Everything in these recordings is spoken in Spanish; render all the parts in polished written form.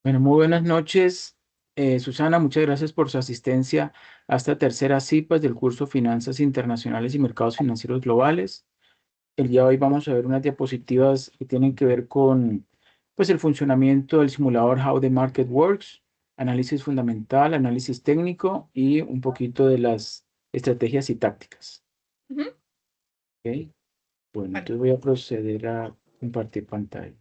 Bueno, muy buenas noches, Susana. Muchas gracias por su asistencia a esta tercera CIPAS del curso Finanzas Internacionales y Mercados Financieros Globales. El día de hoy vamos a ver unas diapositivas que tienen que ver con pues, el funcionamiento del simulador How the Market Works, análisis fundamental, análisis técnico y un poquito de las estrategias y tácticas. Ujú. ¿Ok? Bueno, Vale. entonces voy a proceder a compartir pantalla.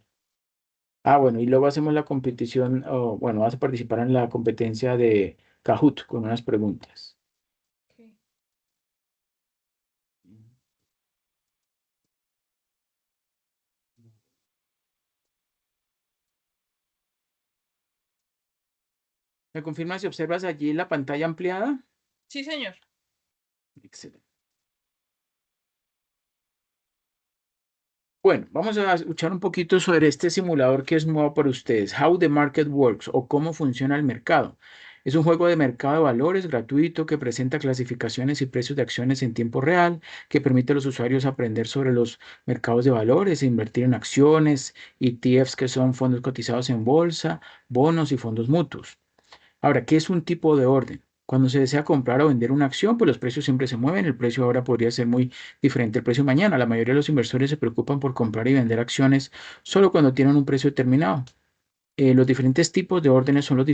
Bueno, y luego hacemos la competición, o bueno, vas a participar en la competencia de Kahoot con unas preguntas. Ok. ¿Me confirmas si observas allí la pantalla ampliada? Sí, señor. Excelente. Bueno, vamos a escuchar un poquito sobre este simulador que es nuevo para ustedes, How the Market Works o cómo funciona el mercado. Es un juego de mercado de valores gratuito que presenta clasificaciones y precios de acciones en tiempo real, que permite a los usuarios aprender sobre los mercados de valores e invertir en acciones, ETFs que son fondos cotizados en bolsa, bonos y fondos mutuos. Ahora, ¿qué es un tipo de orden? Cuando se desea comprar o vender una acción, pues los precios siempre se mueven. El precio ahora podría ser muy diferente al precio mañana. La mayoría de los inversores se preocupan por comprar y vender acciones solo cuando tienen un precio determinado. Los diferentes tipos de órdenes son las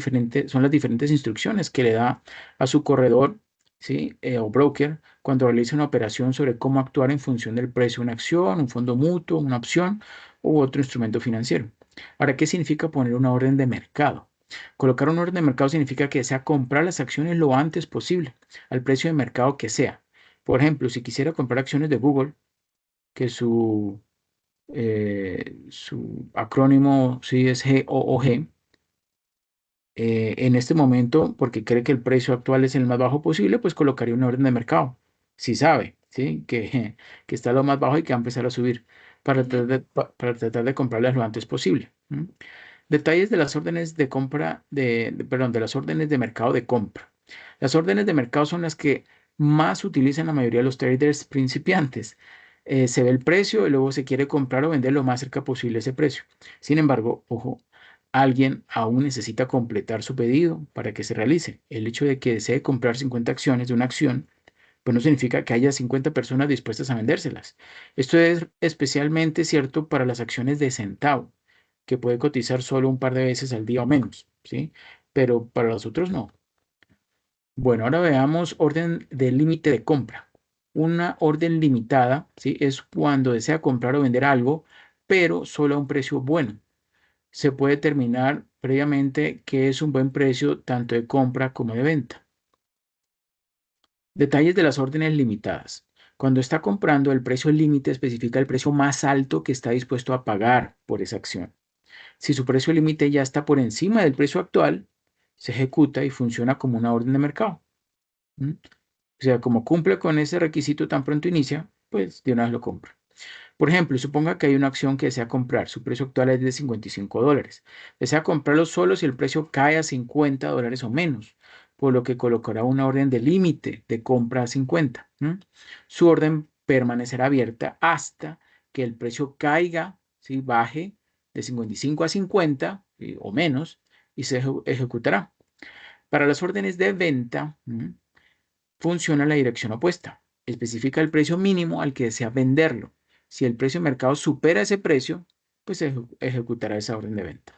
diferentes instrucciones que le da a su corredor, ¿sí? O broker cuando realiza una operación sobre cómo actuar en función del precio de una acción, un fondo mutuo, una opción u otro instrumento financiero. Ahora, ¿qué significa poner una orden de mercado? Colocar una orden de mercado significa que desea comprar las acciones lo antes posible, al precio de mercado que sea. Por ejemplo, si quisiera comprar acciones de Google, que su acrónimo sí es GOOG, en este momento, porque cree que el precio actual es el más bajo posible, pues colocaría una orden de mercado. Si sabe, ¿sí? Que está lo más bajo y que va a empezar a subir Ujú. para tratar de comprarlas lo antes posible. Detalles de las órdenes de compra, perdón, de las órdenes de mercado de compra. Las órdenes de mercado son las que más utilizan la mayoría de los traders principiantes. Se ve el precio y luego se quiere comprar o vender lo más cerca posible a ese precio. Sin embargo, ojo, alguien aún necesita completar su pedido para que se realice. El hecho de que desee comprar 50 acciones de una acción, pues no significa que haya 50 personas dispuestas a vendérselas. Esto es especialmente cierto para las acciones de centavo, que puede cotizar solo un par de veces al día o menos, ¿sí? Pero para los otros no. Bueno, ahora veamos orden de límite de compra. Una orden limitada, ¿sí? Es cuando desea comprar o vender algo, pero solo a un precio bueno. Se puede determinar previamente qué es un buen precio tanto de compra como de venta. Detalles de las órdenes limitadas. Cuando está comprando, el precio límite especifica el precio más alto que está dispuesto a pagar por esa acción. Si su precio límite ya está por encima del precio actual, se ejecuta y funciona como una orden de mercado. ¿Mm? O sea, como cumple con ese requisito tan pronto inicia, pues de una vez lo compra. Por ejemplo, suponga que hay una acción que desea comprar, su precio actual es de $55. Desea comprarlo solo si el precio cae a $50 o menos, por lo que colocará una orden de límite de compra a 50. Su orden permanecerá abierta hasta que el precio caiga, ¿sí? Baje de 55 a 50 o menos y se ejecutará. Para las órdenes de venta, funciona la dirección opuesta. Especifica el precio mínimo al que desea venderlo. Si el precio de mercado supera ese precio, pues se ejecutará esa orden de venta.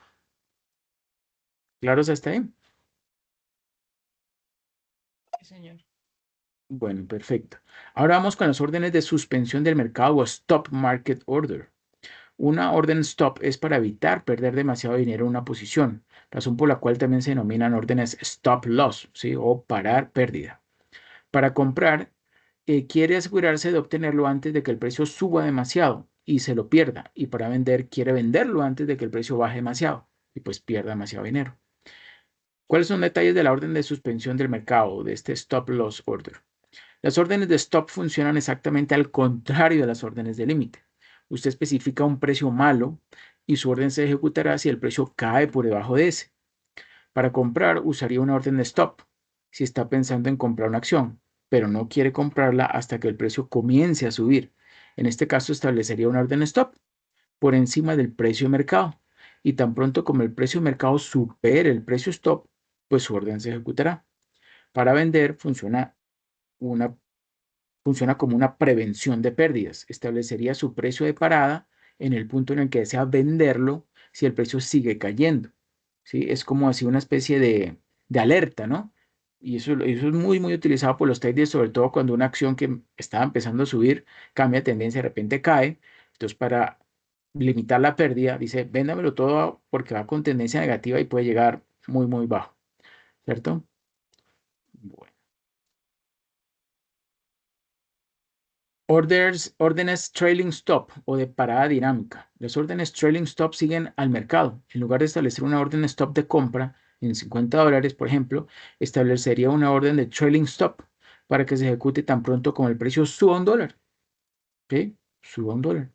¿Claros hasta ahí? Sí, señor. Bueno, perfecto. Ahora vamos con las órdenes de suspensión del mercado o Stop Market Order. Una orden stop es para evitar perder demasiado dinero en una posición, razón por la cual también se denominan órdenes stop loss, ¿sí? O parar pérdida. Para comprar, quiere asegurarse de obtenerlo antes de que el precio suba demasiado y se lo pierda. Y para vender, quiere venderlo antes de que el precio baje demasiado y pues pierda demasiado dinero. ¿Cuáles son detalles de la orden de suspensión del mercado, de este stop loss order? Las órdenes de stop funcionan exactamente al contrario de las órdenes de límite. Usted especifica un precio malo y su orden se ejecutará si el precio cae por debajo de ese. Para comprar, usaría una orden de stop si está pensando en comprar una acción, pero no quiere comprarla hasta que el precio comience a subir. En este caso, establecería una orden stop por encima del precio de mercado. y tan pronto como el precio de mercado supere el precio stop, pues su orden se ejecutará. Para vender funciona como una prevención de pérdidas. Establecería su precio de parada en el punto en el que desea venderlo si el precio sigue cayendo. ¿Sí? Es como así una especie de alerta, ¿no? Y eso es muy, muy utilizado por los traders, sobre todo cuando una acción que estaba empezando a subir cambia de tendencia, de repente cae. Entonces, para limitar la pérdida, dice, véndamelo todo porque va con tendencia negativa y puede llegar muy, muy bajo, ¿cierto? Bueno. Órdenes trailing stop o de parada dinámica. Las órdenes trailing stop siguen al mercado. En lugar de establecer una orden stop de compra en $50, por ejemplo, establecería una orden de trailing stop para que se ejecute tan pronto como el precio suba $1. ¿Sí? Suba $1.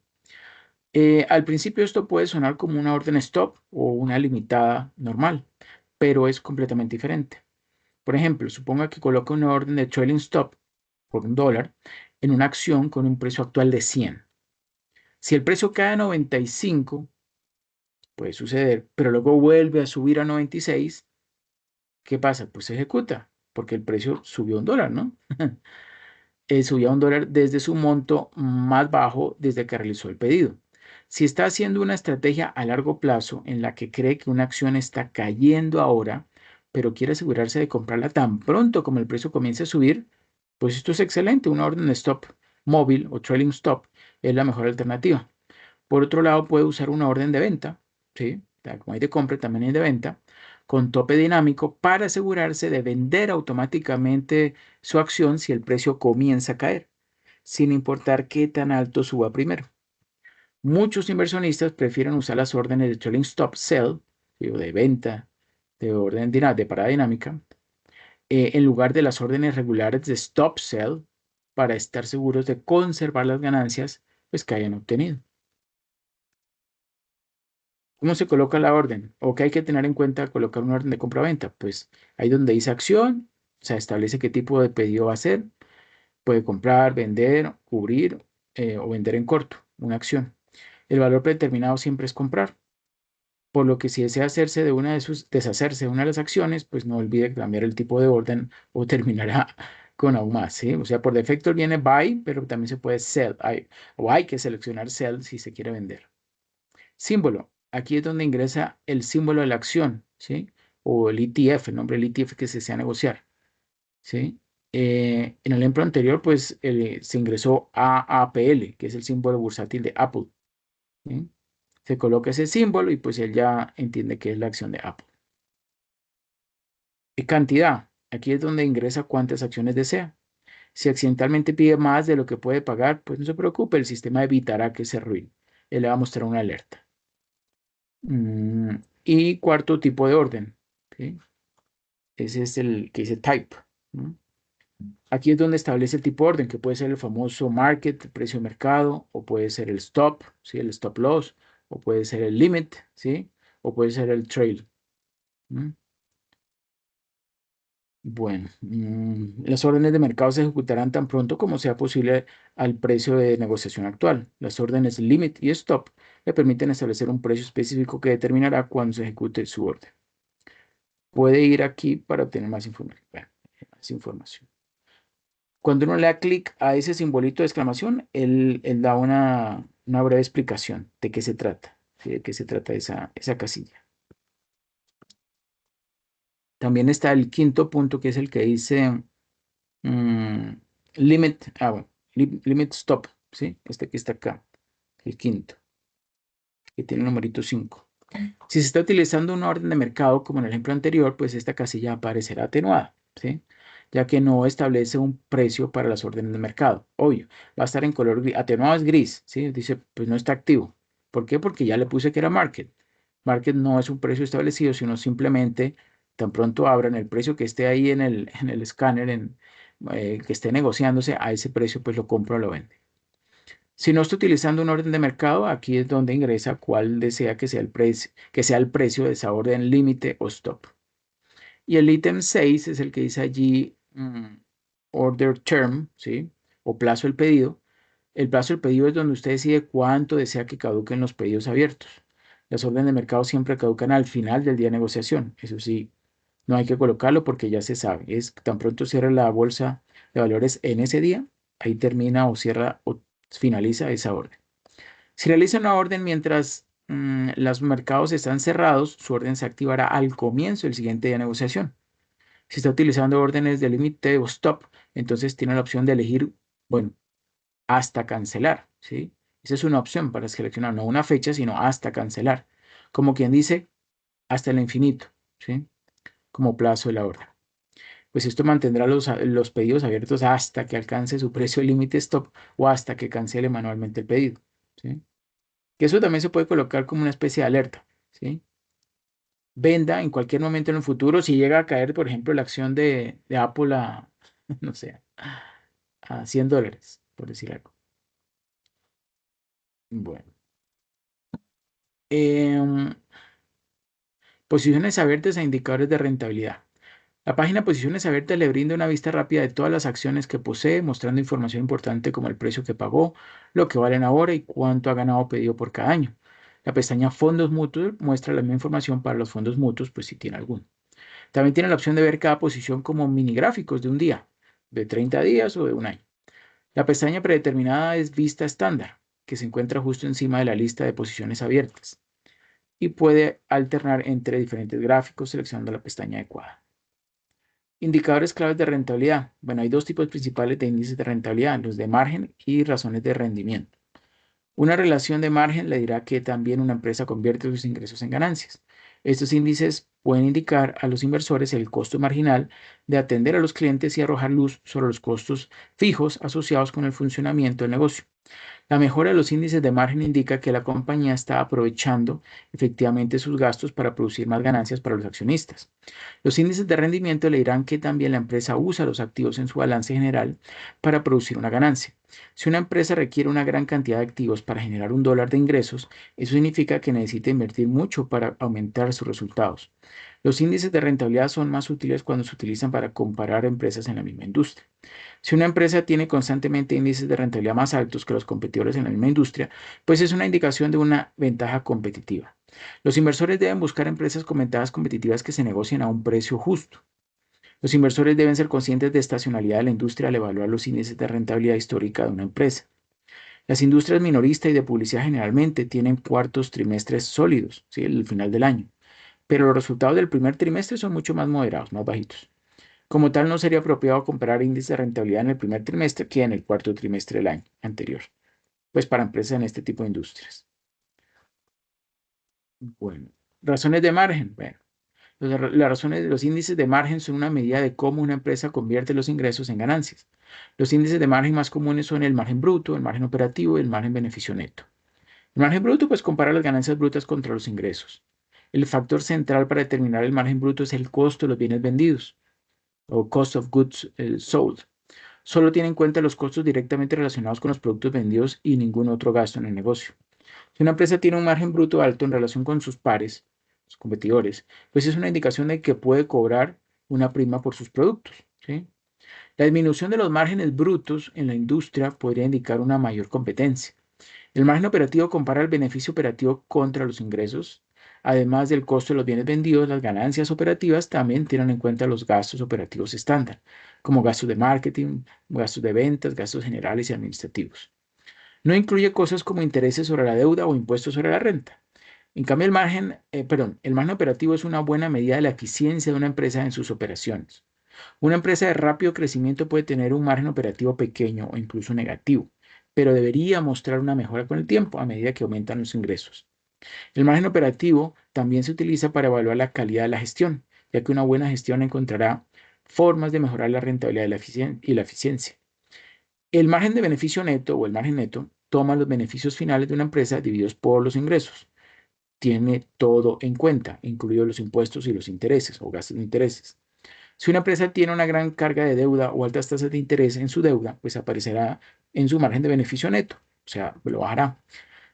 Al principio esto puede sonar como una orden stop o una limitada normal, pero es completamente diferente. Por ejemplo, suponga que coloca una orden de trailing stop por $1 en una acción con un precio actual de 100. Si el precio cae a 95, puede suceder, pero luego vuelve a subir a 96, ¿qué pasa? Pues se ejecuta, porque el precio subió $1, ¿no? Subió $1 desde su monto más bajo desde que realizó el pedido. Si está haciendo una estrategia a largo plazo en la que cree que una acción está cayendo ahora, pero quiere asegurarse de comprarla tan pronto como el precio comience a subir, pues esto es excelente. Una orden de stop móvil o trailing stop es la mejor alternativa. Por otro lado, puede usar una orden de venta, ¿sí? Como hay de compra, también hay de venta, con tope dinámico para asegurarse de vender automáticamente su acción si el precio comienza a caer, sin importar qué tan alto suba primero. Muchos inversionistas prefieren usar las órdenes de trailing stop sell, ¿sí? O de venta, de parada dinámica, en lugar de las órdenes regulares de stop sell para estar seguros de conservar las ganancias pues, que hayan obtenido. ¿Cómo se coloca la orden? ¿O qué hay que tener en cuenta al colocar una orden de compra-venta? Pues ahí donde dice acción, o sea, establece qué tipo de pedido va a ser. Puede comprar, vender, cubrir o vender en corto una acción. El valor predeterminado siempre es comprar. Por lo que si desea deshacerse de una de las acciones, pues no olvide cambiar el tipo de orden o terminará con aún más, ¿sí? O sea, por defecto viene buy, pero también se puede sell. O hay que seleccionar sell si se quiere vender. Símbolo. Aquí es donde ingresa el símbolo de la acción, ¿sí? O el ETF, el nombre del ETF que se desea negociar, ¿sí? En el ejemplo anterior, pues se ingresó AAPL, que es el símbolo bursátil de Apple, ¿sí? Se coloca ese símbolo y pues él ya entiende que es la acción de Apple. Cantidad. Aquí es donde ingresa cuántas acciones desea. Si accidentalmente pide más de lo que puede pagar, pues no se preocupe, el sistema evitará que se arruine. Él le va a mostrar una alerta. Y cuarto tipo de orden, ¿sí? Ese es el que dice type, ¿no? Aquí es donde establece el tipo de orden, que puede ser el famoso market, precio de mercado, o puede ser el stop, ¿sí? El stop loss, o puede ser el limit, ¿sí? O puede ser el trail. ¿No? Bueno, las órdenes de mercado se ejecutarán tan pronto como sea posible al precio de negociación actual. Las órdenes limit y stop le permiten establecer un precio específico que determinará cuándo se ejecute su orden. Puede ir aquí para obtener más información. Bueno, más información. Cuando uno le da clic a ese simbolito de exclamación, él da una breve explicación de qué se trata, ¿sí? De qué se trata esa casilla. También está el quinto punto, que es el que dice mm, limit, bueno, limit stop, ¿sí? Este que está acá, el quinto, que tiene el numerito 5. Si se está utilizando una orden de mercado, como en el ejemplo anterior, pues esta casilla aparecerá atenuada, ¿sí? Ya que no establece un precio para las órdenes de mercado. Obvio, va a estar en color gris. Atenuado es gris, ¿sí? Dice, pues no está activo. ¿Por qué? Porque ya le puse que era market. Market no es un precio establecido, sino simplemente tan pronto abran el precio que esté ahí en el escáner, que esté negociándose, a ese precio pues lo compra o lo vende. Si no está utilizando una orden de mercado, aquí es donde ingresa cuál desea que sea el precio de esa orden límite o stop. Y el ítem 6 es el que dice allí order term, ¿sí? O plazo del pedido. El plazo del pedido es donde usted decide cuánto desea que caduquen los pedidos abiertos. Las órdenes de mercado siempre caducan al final del día de negociación. Eso sí, no hay que colocarlo porque ya se sabe. Es tan pronto cierra la bolsa de valores en ese día, ahí termina o cierra o finaliza esa orden. Si realiza una orden mientras los mercados están cerrados, su orden se activará al comienzo del siguiente día de negociación. Si está utilizando órdenes de límite o stop, entonces tiene la opción de elegir, bueno, hasta cancelar, ¿sí? Esa es una opción para seleccionar, no una fecha, sino hasta cancelar. Como quien dice, hasta el infinito, ¿sí? Como plazo de la orden. Pues esto mantendrá los pedidos abiertos hasta que alcance su precio límite stop o hasta que cancele manualmente el pedido, ¿sí? Que eso también se puede colocar como una especie de alerta, ¿sí? Venda en cualquier momento en el futuro si llega a caer, por ejemplo, la acción de Apple a, no sé, a $100, por decir algo. Bueno. Em, Posiciones abiertas a indicadores de rentabilidad. La página Posiciones Abiertas le brinda una vista rápida de todas las acciones que posee, mostrando información importante como el precio que pagó, lo que valen ahora y cuánto ha ganado o pedido por cada año. La pestaña Fondos Mutuos muestra la misma información para los fondos mutuos, pues si tiene alguno. También tiene la opción de ver cada posición como mini gráficos de un día, de 30 días o de un año. La pestaña predeterminada es Vista Estándar, que se encuentra justo encima de la lista de posiciones abiertas y puede alternar entre diferentes gráficos seleccionando la pestaña adecuada. Indicadores claves de rentabilidad. Bueno, hay dos tipos principales de índices de rentabilidad, los de margen y razones de rendimiento. Una relación de margen le dirá que también una empresa convierte sus ingresos en ganancias. Estos índices pueden indicar a los inversores el costo marginal de atender a los clientes y arrojar luz sobre los costos fijos asociados con el funcionamiento del negocio. La mejora de los índices de margen indica que la compañía está aprovechando efectivamente sus gastos para producir más ganancias para los accionistas. Los índices de rendimiento le dirán que también la empresa usa los activos en su balance general para producir una ganancia. Si una empresa requiere una gran cantidad de activos para generar $1 de ingresos, eso significa que necesita invertir mucho para aumentar sus resultados. Los índices de rentabilidad son más útiles cuando se utilizan para comparar empresas en la misma industria. Si una empresa tiene constantemente índices de rentabilidad más altos que los competidores en la misma industria, pues es una indicación de una ventaja competitiva. Los inversores deben buscar empresas con ventajas competitivas que se negocien a un precio justo. Los inversores deben ser conscientes de estacionalidad de la industria al evaluar los índices de rentabilidad histórica de una empresa. Las industrias minorista y de publicidad generalmente tienen cuartos trimestres sólidos, ¿sí? El final del año, pero los resultados del primer trimestre son mucho más moderados, más bajitos. Como tal, no sería apropiado comparar índices de rentabilidad en el primer trimestre que en el cuarto trimestre del año anterior, pues para empresas en este tipo de industrias. Bueno, razones de margen. Bueno, las razones de los índices de margen son una medida de cómo una empresa convierte los ingresos en ganancias. Los índices de margen más comunes son el margen bruto, el margen operativo y el margen beneficio neto. El margen bruto, pues compara las ganancias brutas contra los ingresos. El factor central para determinar el margen bruto es el costo de los bienes vendidos o cost of goods sold. Solo tiene en cuenta los costos directamente relacionados con los productos vendidos y ningún otro gasto en el negocio. Si una empresa tiene un margen bruto alto en relación con sus pares, sus competidores, pues es una indicación de que puede cobrar una prima por sus productos, ¿sí? La disminución de los márgenes brutos en la industria podría indicar una mayor competencia. El margen operativo compara el beneficio operativo contra los ingresos. Además del costo de los bienes vendidos, las ganancias operativas también tienen en cuenta los gastos operativos estándar, como gastos de marketing, gastos de ventas, gastos generales y administrativos. No incluye cosas como intereses sobre la deuda o impuestos sobre la renta. En cambio, el margen operativo es una buena medida de la eficiencia de una empresa en sus operaciones. Una empresa de rápido crecimiento puede tener un margen operativo pequeño o incluso negativo, pero debería mostrar una mejora con el tiempo a medida que aumentan los ingresos. El margen operativo también se utiliza para evaluar la calidad de la gestión, ya que una buena gestión encontrará formas de mejorar la rentabilidad y la eficiencia. El margen de beneficio neto o el margen neto toma los beneficios finales de una empresa divididos por los ingresos. Tiene todo en cuenta, incluidos los impuestos y los intereses o gastos de intereses. Si una empresa tiene una gran carga de deuda o altas tasas de interés en su deuda, pues aparecerá en su margen de beneficio neto, o sea, lo bajará.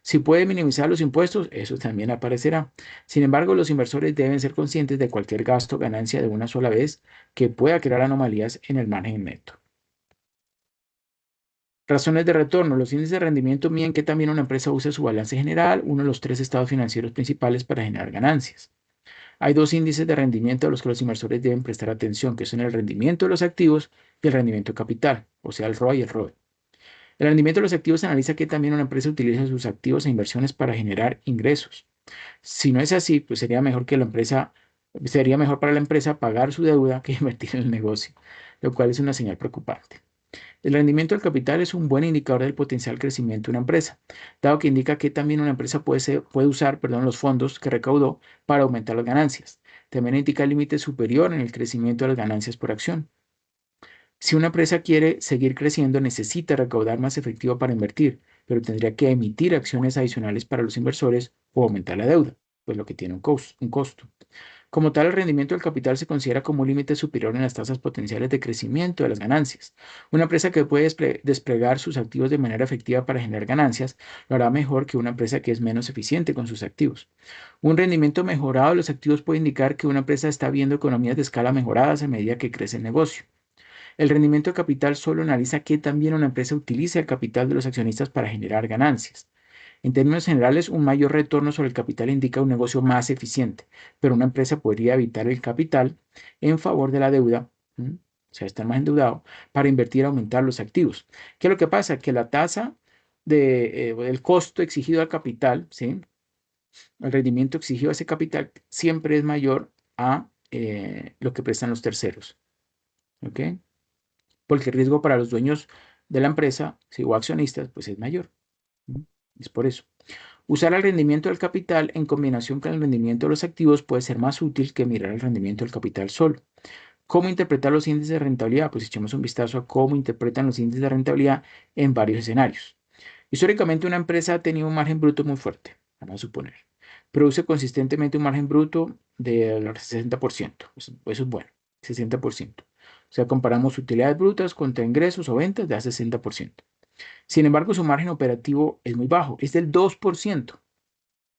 Si puede minimizar los impuestos, eso también aparecerá. Sin embargo, los inversores deben ser conscientes de cualquier gasto o ganancia de una sola vez que pueda crear anomalías en el margen neto. Razones de retorno. Los índices de rendimiento miden que también una empresa usa su balance general, uno de los tres estados financieros principales para generar ganancias. Hay dos índices de rendimiento a los que los inversores deben prestar atención, que son el rendimiento de los activos y el rendimiento de capital, o sea, el ROI y el ROE. El rendimiento de los activos analiza que también una empresa utiliza sus activos e inversiones para generar ingresos. Si no es así, pues sería mejor para la empresa pagar su deuda que invertir en el negocio, lo cual es una señal preocupante. El rendimiento del capital es un buen indicador del potencial crecimiento de una empresa, dado que indica que también una empresa puede usar los fondos que recaudó para aumentar las ganancias. También indica el límite superior en el crecimiento de las ganancias por acción. Si una empresa quiere seguir creciendo, necesita recaudar más efectivo para invertir, pero tendría que emitir acciones adicionales para los inversores o aumentar la deuda, pues lo que tiene un costo. Como tal, el rendimiento del capital se considera como un límite superior en las tasas potenciales de crecimiento de las ganancias. Una empresa que puede desplegar sus activos de manera efectiva para generar ganancias lo hará mejor que una empresa que es menos eficiente con sus activos. Un rendimiento mejorado de los activos puede indicar que una empresa está viendo economías de escala mejoradas a medida que crece el negocio. El rendimiento de capital solo analiza que también una empresa utiliza el capital de los accionistas para generar ganancias. En términos generales, un mayor retorno sobre el capital indica un negocio más eficiente, pero una empresa podría evitar el capital en favor de la deuda, o sea, estar más endeudado, para invertir y aumentar los activos. ¿Qué es lo que pasa? Que la tasa del costo exigido al capital, ¿sí? El rendimiento exigido a ese capital siempre es mayor a lo que prestan los terceros. ¿Ok? Porque el riesgo para los dueños de la empresa, ¿sí? O accionistas, pues es mayor. Es por eso. Usar el rendimiento del capital en combinación con el rendimiento de los activos puede ser más útil que mirar el rendimiento del capital solo. ¿Cómo interpretar los índices de rentabilidad? Pues echemos un vistazo a cómo interpretan los índices de rentabilidad en varios escenarios. Históricamente una empresa ha tenido un margen bruto muy fuerte, vamos a suponer. Produce consistentemente un margen bruto del 60%. Eso es bueno, 60%. O sea, comparamos utilidades brutas contra ingresos o ventas de a 60%. Sin embargo, su margen operativo es muy bajo, es del 2%.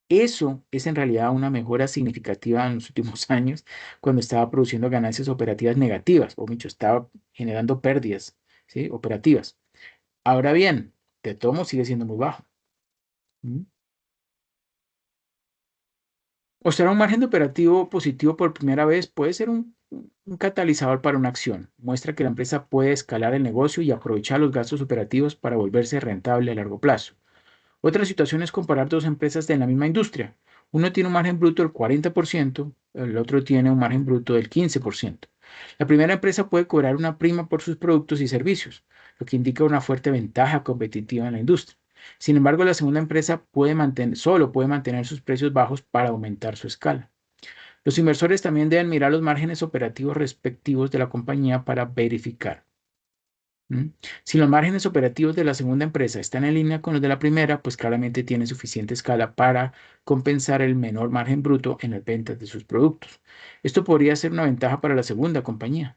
Eso es en realidad una mejora significativa en los últimos años cuando estaba produciendo ganancias operativas negativas, o mucho, estaba generando pérdidas, ¿sí? Operativas. Ahora bien, de todo modo sigue siendo muy bajo. ¿Mm? Mostrar un margen de operativo positivo por primera vez puede ser un catalizador para una acción. Muestra que la empresa puede escalar el negocio y aprovechar los gastos operativos para volverse rentable a largo plazo. Otra situación es comparar dos empresas de la misma industria. Uno tiene un margen bruto del 40%, el otro tiene un margen bruto del 15%. La primera empresa puede cobrar una prima por sus productos y servicios, lo que indica una fuerte ventaja competitiva en la industria. Sin embargo, la segunda empresa solo puede mantener sus precios bajos para aumentar su escala. Los inversores también deben mirar los márgenes operativos respectivos de la compañía para verificar. Si los márgenes operativos de la segunda empresa están en línea con los de la primera, pues claramente tiene suficiente escala para compensar el menor margen bruto en las ventas de sus productos. Esto podría ser una ventaja para la segunda compañía.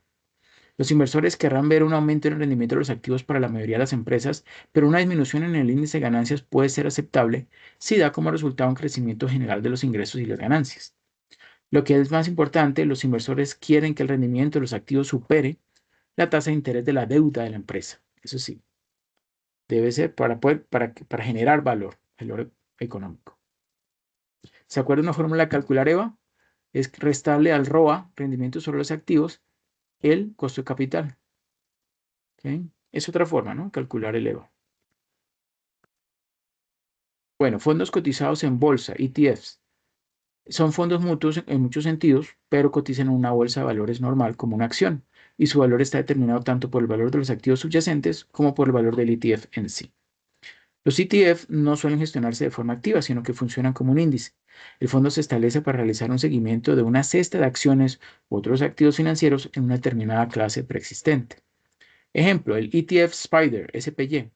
Los inversores querrán ver un aumento en el rendimiento de los activos para la mayoría de las empresas, pero una disminución en el índice de ganancias puede ser aceptable si da como resultado un crecimiento general de los ingresos y las ganancias. Lo que es más importante, los inversores quieren que el rendimiento de los activos supere la tasa de interés de la deuda de la empresa. Eso sí, debe ser para generar valor económico. ¿Se acuerda una fórmula de calcular EVA? Es restarle al ROA, rendimiento sobre los activos, el costo de capital. ¿Okay? Es otra forma, ¿no? Calcular el EVA. Bueno, fondos cotizados en bolsa, ETFs. Son fondos mutuos en muchos sentidos, pero cotizan en una bolsa de valores normal como una acción, y su valor está determinado tanto por el valor de los activos subyacentes como por el valor del ETF en sí. Los ETF no suelen gestionarse de forma activa, sino que funcionan como un índice. El fondo se establece para realizar un seguimiento de una cesta de acciones u otros activos financieros en una determinada clase preexistente. Ejemplo, el ETF SPDR, SPY.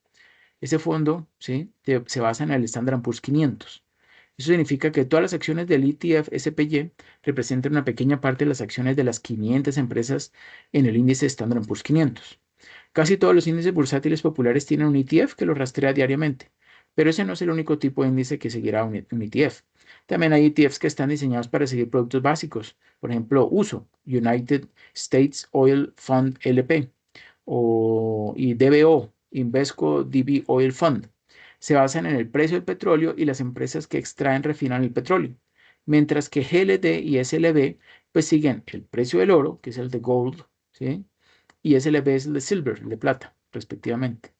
Ese fondo, ¿sí? se basa en el Standard & Poor's 500. Eso significa que todas las acciones del ETF SPY representan una pequeña parte de las acciones de las 500 empresas en el índice Standard & Poor's 500. Casi todos los índices bursátiles populares tienen un ETF que los rastrea diariamente, pero ese no es el único tipo de índice que seguirá un ETF. También hay ETFs que están diseñados para seguir productos básicos, por ejemplo, USO, United States Oil Fund LP, y DBO, Invesco DB Oil Fund. Se basan en el precio del petróleo y las empresas que extraen refinan el petróleo, mientras que GLD y SLB pues siguen el precio del oro, que es el de gold, ¿sí? Y SLB es el de silver, el de plata, respectivamente.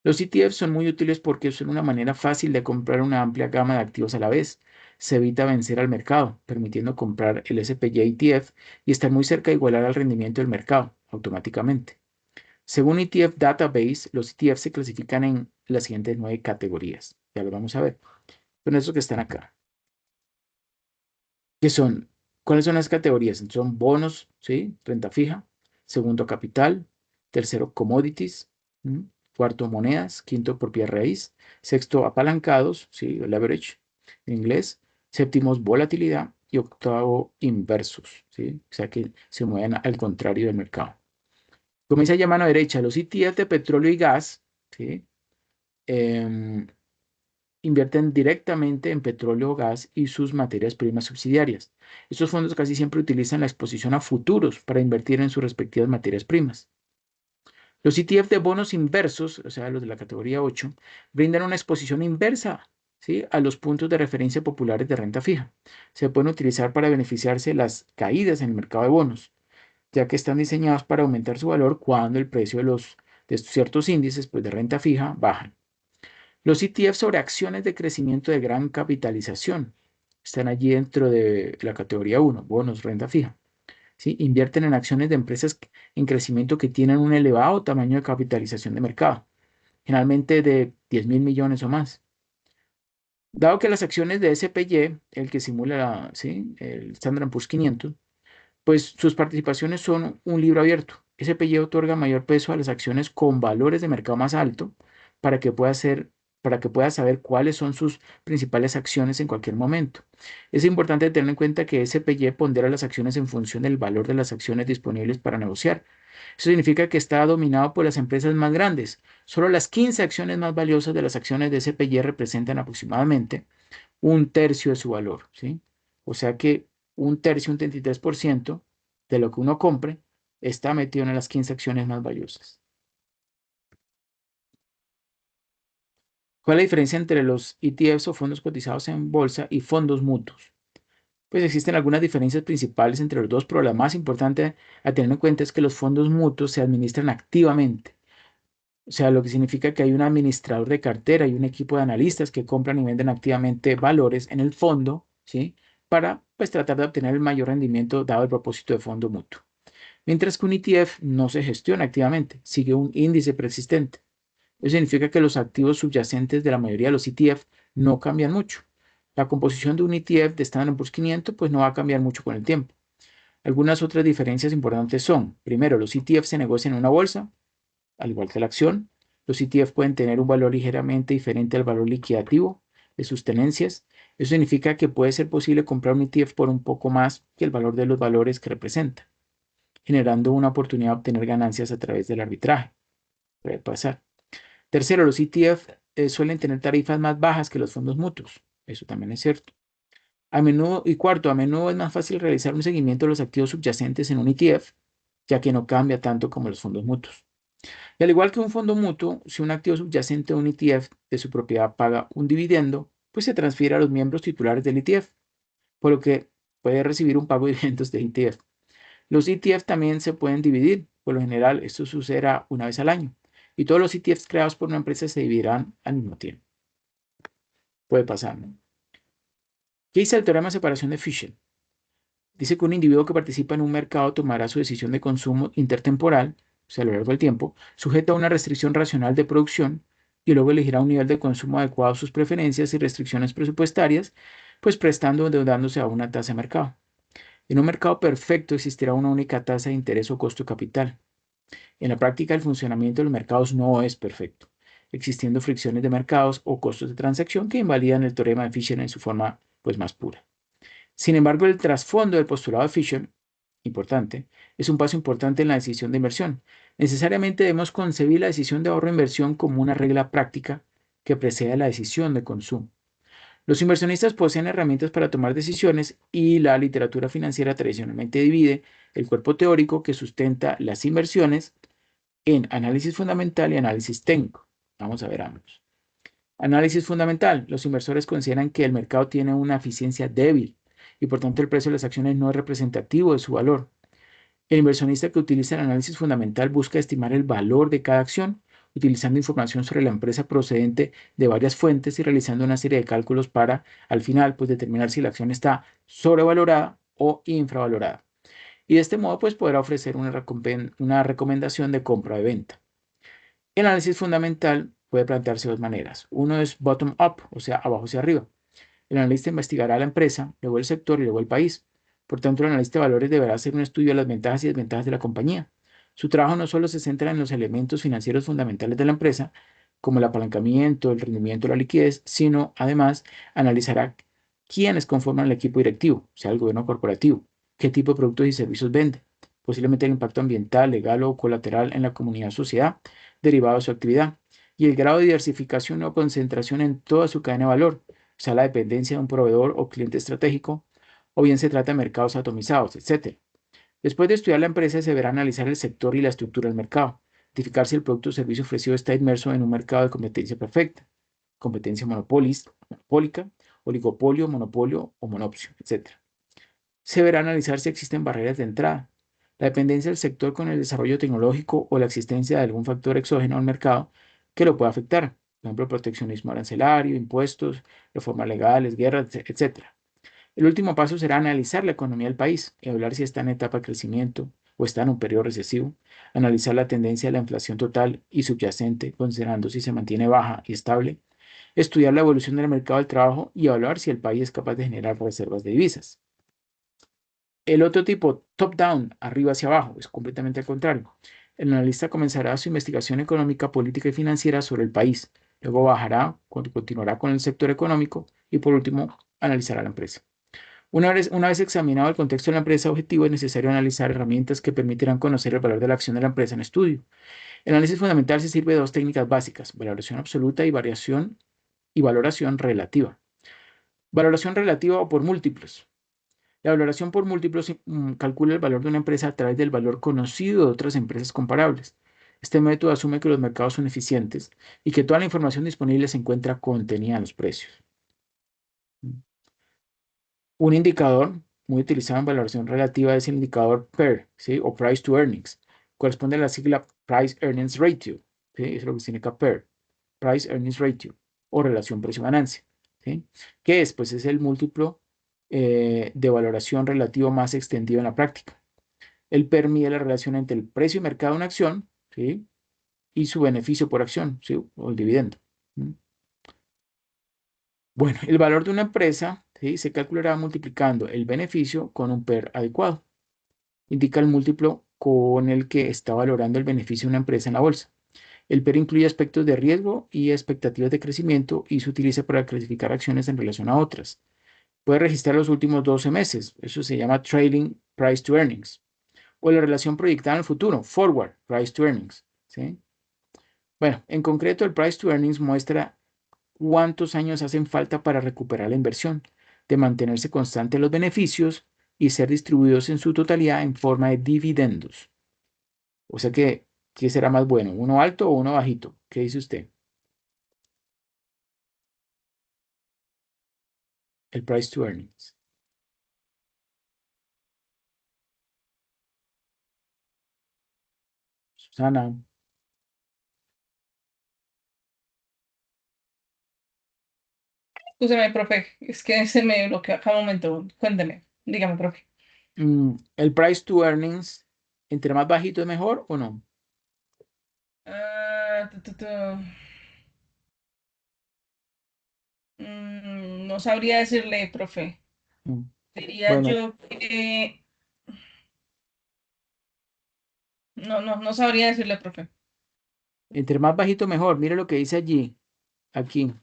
Los ETFs son muy útiles porque son una manera fácil de comprar una amplia gama de activos a la vez. Se evita vencer al mercado, permitiendo comprar el SPY ETF y estar muy cerca de igualar al rendimiento del mercado automáticamente. Según ETF Database, los ETFs se clasifican en las siguientes 9 categorías. Ya lo vamos a ver. Son esos que están acá. ¿Qué son? ¿Cuáles son las categorías? Son bonos, ¿sí? Renta fija. Segundo, capital. Tercero, commodities. Cuarto, monedas. Quinto, propiedad raíz. Sexto, apalancados, ¿sí? Leverage en inglés. Séptimo, volatilidad. Y octavo, inversos, ¿sí? O sea que se mueven al contrario del mercado. Comienza ya a mano derecha, los ETF de petróleo y gas, ¿sí? Invierten directamente en petróleo o gas y sus materias primas subsidiarias. Estos fondos casi siempre utilizan la exposición a futuros para invertir en sus respectivas materias primas. Los ETF de bonos inversos, o sea, los de la categoría 8, brindan una exposición inversa, ¿sí?, a los puntos de referencia populares de renta fija. Se pueden utilizar para beneficiarse de las caídas en el mercado de bonos, ya que están diseñados para aumentar su valor cuando el precio de ciertos índices pues, de renta fija bajan. Los ETF sobre acciones de crecimiento de gran capitalización están allí dentro de la categoría 1, bonos, renta fija. ¿Sí? Invierten en acciones de empresas en crecimiento que tienen un elevado tamaño de capitalización de mercado, generalmente de 10.000 millones o más. Dado que las acciones de SPY, el que simula ¿sí?, el Standard Poor's 500, pues sus participaciones son un libro abierto. SPY otorga mayor peso a las acciones con valores de mercado más alto para que pueda saber cuáles son sus principales acciones en cualquier momento. Es importante tener en cuenta que SPY pondera las acciones en función del valor de las acciones disponibles para negociar. Eso significa que está dominado por las empresas más grandes. Solo las 15 acciones más valiosas de las acciones de SPY representan aproximadamente un tercio de su valor, ¿sí? O sea que un tercio, un 33% de lo que uno compre está metido en las 15 acciones más valiosas. ¿Cuál es la diferencia entre los ETFs o fondos cotizados en bolsa y fondos mutuos? Pues existen algunas diferencias principales entre los dos, pero la más importante a tener en cuenta es que los fondos mutuos se administran activamente. O sea, lo que significa que hay un administrador de cartera y un equipo de analistas que compran y venden activamente valores en el fondo, ¿sí? Para, pues, tratar de obtener el mayor rendimiento dado el propósito de fondo mutuo. Mientras que un ETF no se gestiona activamente, sigue un índice persistente. Eso significa que los activos subyacentes de la mayoría de los ETF no cambian mucho. La composición de un ETF de Standard Poor's 500 pues no va a cambiar mucho con el tiempo. Algunas otras diferencias importantes son, primero, los ETF se negocian en una bolsa, al igual que la acción. Los ETF pueden tener un valor ligeramente diferente al valor liquidativo de sus tenencias. Eso significa que puede ser posible comprar un ETF por un poco más que el valor de los valores que representa, generando una oportunidad de obtener ganancias a través del arbitraje. Puede pasar. Tercero, los ETF suelen tener tarifas más bajas que los fondos mutuos. Eso también es cierto. Cuarto, a menudo es más fácil realizar un seguimiento de los activos subyacentes en un ETF, ya que no cambia tanto como los fondos mutuos. Y al igual que un fondo mutuo, si un activo subyacente a un ETF de su propiedad paga un dividendo, pues se transfiere a los miembros titulares del ETF, por lo que puede recibir un pago de dividendos del ETF. Los ETF también se pueden dividir. Por lo general, esto sucederá una vez al año. Y todos los ETFs creados por una empresa se dividirán al mismo tiempo. Puede pasar, ¿no? ¿Qué dice el teorema de separación de Fisher? Dice que un individuo que participa en un mercado tomará su decisión de consumo intertemporal, o sea, a lo largo del tiempo, sujeta a una restricción racional de producción y luego elegirá un nivel de consumo adecuado a sus preferencias y restricciones presupuestarias, pues prestando o endeudándose a una tasa de mercado. En un mercado perfecto existirá una única tasa de interés o costo de capital. En la práctica, el funcionamiento de los mercados no es perfecto, existiendo fricciones de mercados o costos de transacción que invalidan el teorema de Fisher en su forma pues, más pura. Sin embargo, el trasfondo del postulado de Fisher, importante, es un paso importante en la decisión de inversión. Necesariamente debemos concebir la decisión de ahorro e inversión como una regla práctica que precede a la decisión de consumo. Los inversionistas poseen herramientas para tomar decisiones y la literatura financiera tradicionalmente divide el cuerpo teórico que sustenta las inversiones en análisis fundamental y análisis técnico. Vamos a ver ambos. Análisis fundamental. Los inversores consideran que el mercado tiene una eficiencia débil y por tanto el precio de las acciones no es representativo de su valor. El inversionista que utiliza el análisis fundamental busca estimar el valor de cada acción utilizando información sobre la empresa procedente de varias fuentes y realizando una serie de cálculos para, al final, pues determinar si la acción está sobrevalorada o infravalorada. Y de este modo, pues podrá ofrecer una recomendación de compra o de venta. El análisis fundamental puede plantearse de dos maneras. Uno es bottom-up, o sea, abajo hacia arriba. El analista investigará a la empresa, luego el sector y luego el país. Por tanto, el analista de valores deberá hacer un estudio de las ventajas y desventajas de la compañía. Su trabajo no solo se centra en los elementos financieros fundamentales de la empresa, como el apalancamiento, el rendimiento, la liquidez, sino además analizará quiénes conforman el equipo directivo, sea el gobierno corporativo, qué tipo de productos y servicios vende, posiblemente el impacto ambiental, legal o colateral en la comunidad o sociedad derivado de su actividad, y el grado de diversificación o concentración en toda su cadena de valor, o sea, la dependencia de un proveedor o cliente estratégico, o bien se trata de mercados atomizados, etc. Después de estudiar la empresa, se deberá analizar el sector y la estructura del mercado, identificar si el producto o servicio ofrecido está inmerso en un mercado de competencia perfecta, competencia monopólica, oligopolio, monopolio o monopsio, etc. Se deberá analizar si existen barreras de entrada, la dependencia del sector con el desarrollo tecnológico o la existencia de algún factor exógeno al mercado que lo pueda afectar, por ejemplo, proteccionismo arancelario, impuestos, reformas legales, guerras, etc. El último paso será analizar la economía del país, evaluar si está en etapa de crecimiento o está en un periodo recesivo, analizar la tendencia de la inflación total y subyacente, considerando si se mantiene baja y estable, estudiar la evolución del mercado del trabajo y evaluar si el país es capaz de generar reservas de divisas. El otro tipo, top-down, arriba hacia abajo, es completamente al contrario. El analista comenzará su investigación económica, política y financiera sobre el país. Luego bajará, continuará con el sector económico y por último analizará la empresa. Una vez examinado el contexto de la empresa objetivo, es necesario analizar herramientas que permitirán conocer el valor de la acción de la empresa en estudio. El análisis fundamental se sirve de dos técnicas básicas, valoración absoluta y valoración relativa. Valoración relativa o por múltiplos. La valoración por múltiplos calcula el valor de una empresa a través del valor conocido de otras empresas comparables. Este método asume que los mercados son eficientes y que toda la información disponible se encuentra contenida en los precios. Un indicador muy utilizado en valoración relativa es el indicador PER, ¿sí? O Price to Earnings. Corresponde a la sigla Price Earnings Ratio, ¿sí? Eso es lo que significa PER, Price Earnings Ratio, o relación precio-ganancia, ¿sí? ¿Qué es? Pues es el múltiplo de valoración relativo más extendido en la práctica. El PER mide la relación entre el precio de mercado de una acción, ¿sí? Y su beneficio por acción, ¿sí? O el dividendo. ¿Sí? Bueno, el valor de una empresa, ¿sí? Se calculará multiplicando el beneficio con un PER adecuado. Indica el múltiplo con el que está valorando el beneficio de una empresa en la bolsa. El PER incluye aspectos de riesgo y expectativas de crecimiento y se utiliza para clasificar acciones en relación a otras. Puede registrar los últimos 12 meses, eso se llama Trailing Price to Earnings, o la relación proyectada en el futuro, Forward Price to Earnings, ¿sí? Bueno, en concreto, el Price to Earnings muestra cuántos años hacen falta para recuperar la inversión, de mantenerse constantes los beneficios y ser distribuidos en su totalidad en forma de dividendos. O sea que, ¿qué será más bueno? ¿Uno alto o uno bajito? ¿Qué dice usted? El price to earnings. Susana. Escúcheme, profe. Es que se me bloqueó acá un momento. Cuénteme. Dígame, profe. ¿El price to earnings, entre más bajito es mejor o no? Ah, no sabría decirle, profe. Mm, Diría Bueno, yo que... No sabría decirle, profe. entre más bajito mejor. Mire lo que dice allí, aquí.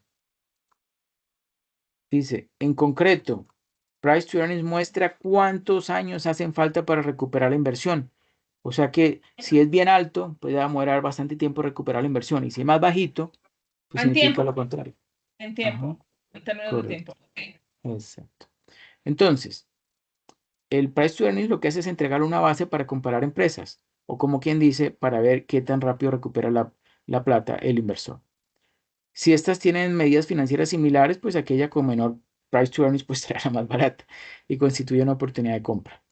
Dice, en concreto, price to earnings muestra cuántos años hacen falta para recuperar la inversión. O sea que si es bien alto, pues va a demorar bastante tiempo recuperar la inversión. Y si es más bajito, pues En significa tiempo. lo contrario. En Ajá, tiempo. En términos de correcto. tiempo. Ok. Exacto. Entonces, el price to earnings lo que hace es entregar una base para comparar empresas. o como quien dice, para ver qué tan rápido recupera la plata el inversor. Si estas tienen medidas financieras similares, pues aquella con menor price to earnings pues será la más barata y constituye una oportunidad de compra.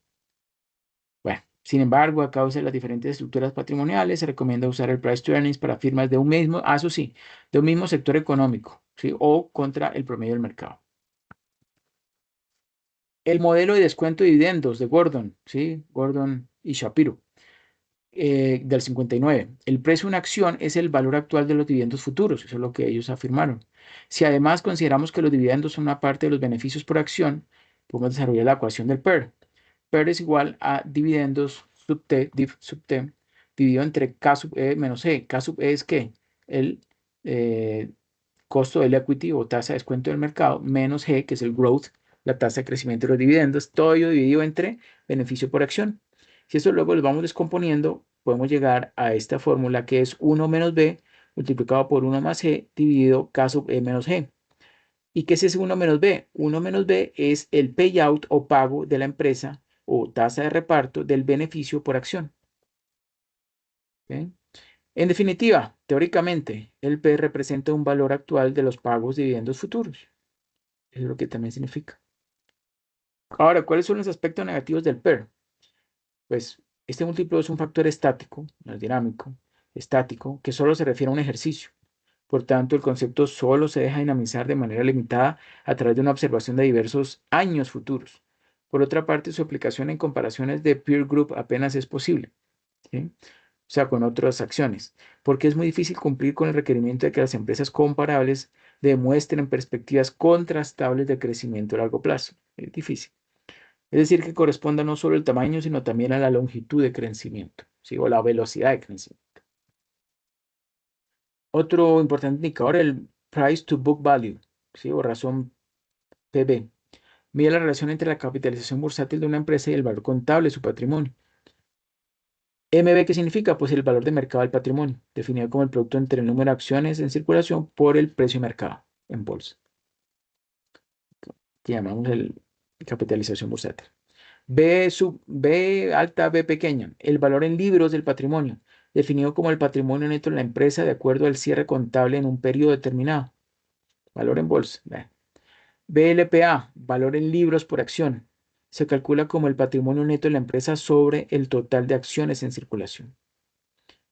Bueno, sin embargo, a causa de las diferentes estructuras patrimoniales, se recomienda usar el price to earnings para firmas de un mismo, eso sí, de un mismo sector económico, ¿sí? O contra el promedio del mercado. El modelo de descuento de dividendos de Gordon, ¿sí? Gordon y Shapiro, del 59. El precio de una acción es el valor actual de los dividendos futuros, eso es lo que ellos afirmaron. Si además consideramos que los dividendos son una parte de los beneficios por acción, podemos desarrollar la ecuación del PER. PER es igual a dividendos sub T, div sub T, dividido entre K sub E menos E. K sub E es ¿qué? El eh, costo del equity o tasa de descuento del mercado, menos G, que es el growth, la tasa de crecimiento de los dividendos, todo ello dividido entre beneficio por acción. Si esto luego lo vamos descomponiendo, podemos llegar a esta fórmula que es 1 menos B multiplicado por 1 más G dividido K sub E menos G. ¿Y qué es ese 1 menos B? 1 menos B es el payout o pago de la empresa o tasa de reparto del beneficio por acción. ¿Okay? En definitiva, teóricamente, el P representa un valor actual de los pagos de dividendos futuros. Eso es lo que también significa. Ahora, ¿cuáles son los aspectos negativos del PER? Pues este múltiplo es un factor estático, no es dinámico, estático, que solo se refiere a un ejercicio. Por tanto, el concepto solo se deja dinamizar de manera limitada a través de una observación de diversos años futuros. Por otra parte, su aplicación en comparaciones de peer group apenas es posible, ¿sí? O sea, con otras acciones, porque es muy difícil cumplir con el requerimiento de que las empresas comparables demuestren perspectivas contrastables de crecimiento a largo plazo. Es difícil. Es decir, que corresponda no solo el tamaño, sino también a la longitud de crecimiento, ¿sí? O la velocidad de crecimiento. Otro importante indicador, el price to book value, ¿sí? O razón PB. Mide la relación entre la capitalización bursátil de una empresa y el valor contable de su patrimonio. MB, ¿qué significa? Pues el valor de mercado del patrimonio, definido como el producto entre el número de acciones en circulación por el precio de mercado en bolsa, que llamamos el capitalización bursátil. B alta, B pequeña, el valor en libros del patrimonio, definido como el patrimonio neto de la empresa de acuerdo al cierre contable en un periodo determinado. Valor en bolsa. BLPA, valor en libros por acción. Se calcula como el patrimonio neto de la empresa sobre el total de acciones en circulación.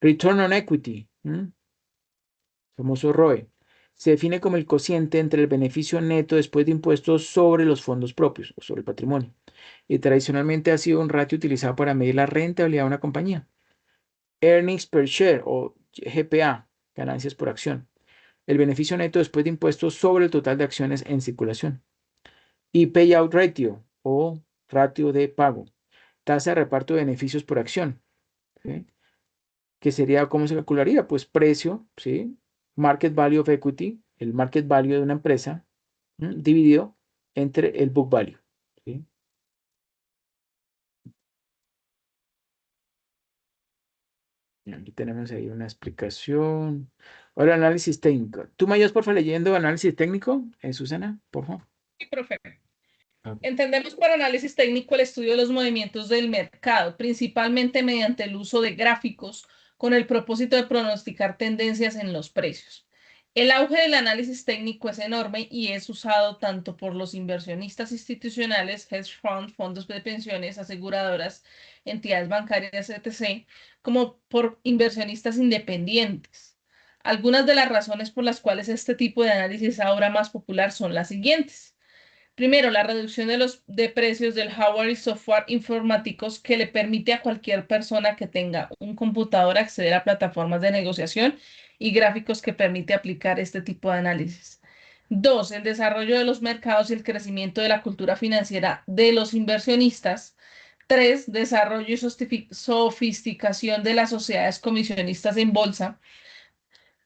Return on equity, famoso ROE, se define como el cociente entre el beneficio neto después de impuestos sobre los fondos propios o sobre el patrimonio. Y tradicionalmente ha sido un ratio utilizado para medir la rentabilidad de una compañía. Earnings per share o GPA, ganancias por acción. El beneficio neto después de impuestos sobre el total de acciones en circulación. Y payout ratio o ratio de pago, tasa de reparto de beneficios por acción, ¿sí? Que sería, ¿cómo se calcularía? Pues precio, ¿sí? Market value of equity, el market value de una empresa, dividido entre el book value, ¿sí? Aquí tenemos ahí una explicación. Ahora, análisis técnico. ¿Tú me ayudas, por favor, leyendo análisis técnico, Susana? Por favor. Sí, profe. Ok. Entendemos por análisis técnico el estudio de los movimientos del mercado, principalmente mediante el uso de gráficos con el propósito de pronosticar tendencias en los precios. El auge del análisis técnico es enorme y es usado tanto por los inversionistas institucionales, hedge funds, fondos de pensiones, aseguradoras, entidades bancarias, etc., como por inversionistas independientes. Algunas de las razones por las cuales este tipo de análisis es ahora más popular son las siguientes. Primero, la reducción de precios del hardware y software informáticos que le permite a cualquier persona que tenga un computador acceder a plataformas de negociación y gráficos que permite aplicar este tipo de análisis. Dos, el desarrollo de los mercados y el crecimiento de la cultura financiera de los inversionistas. Tres, desarrollo y sofisticación de las sociedades comisionistas en bolsa.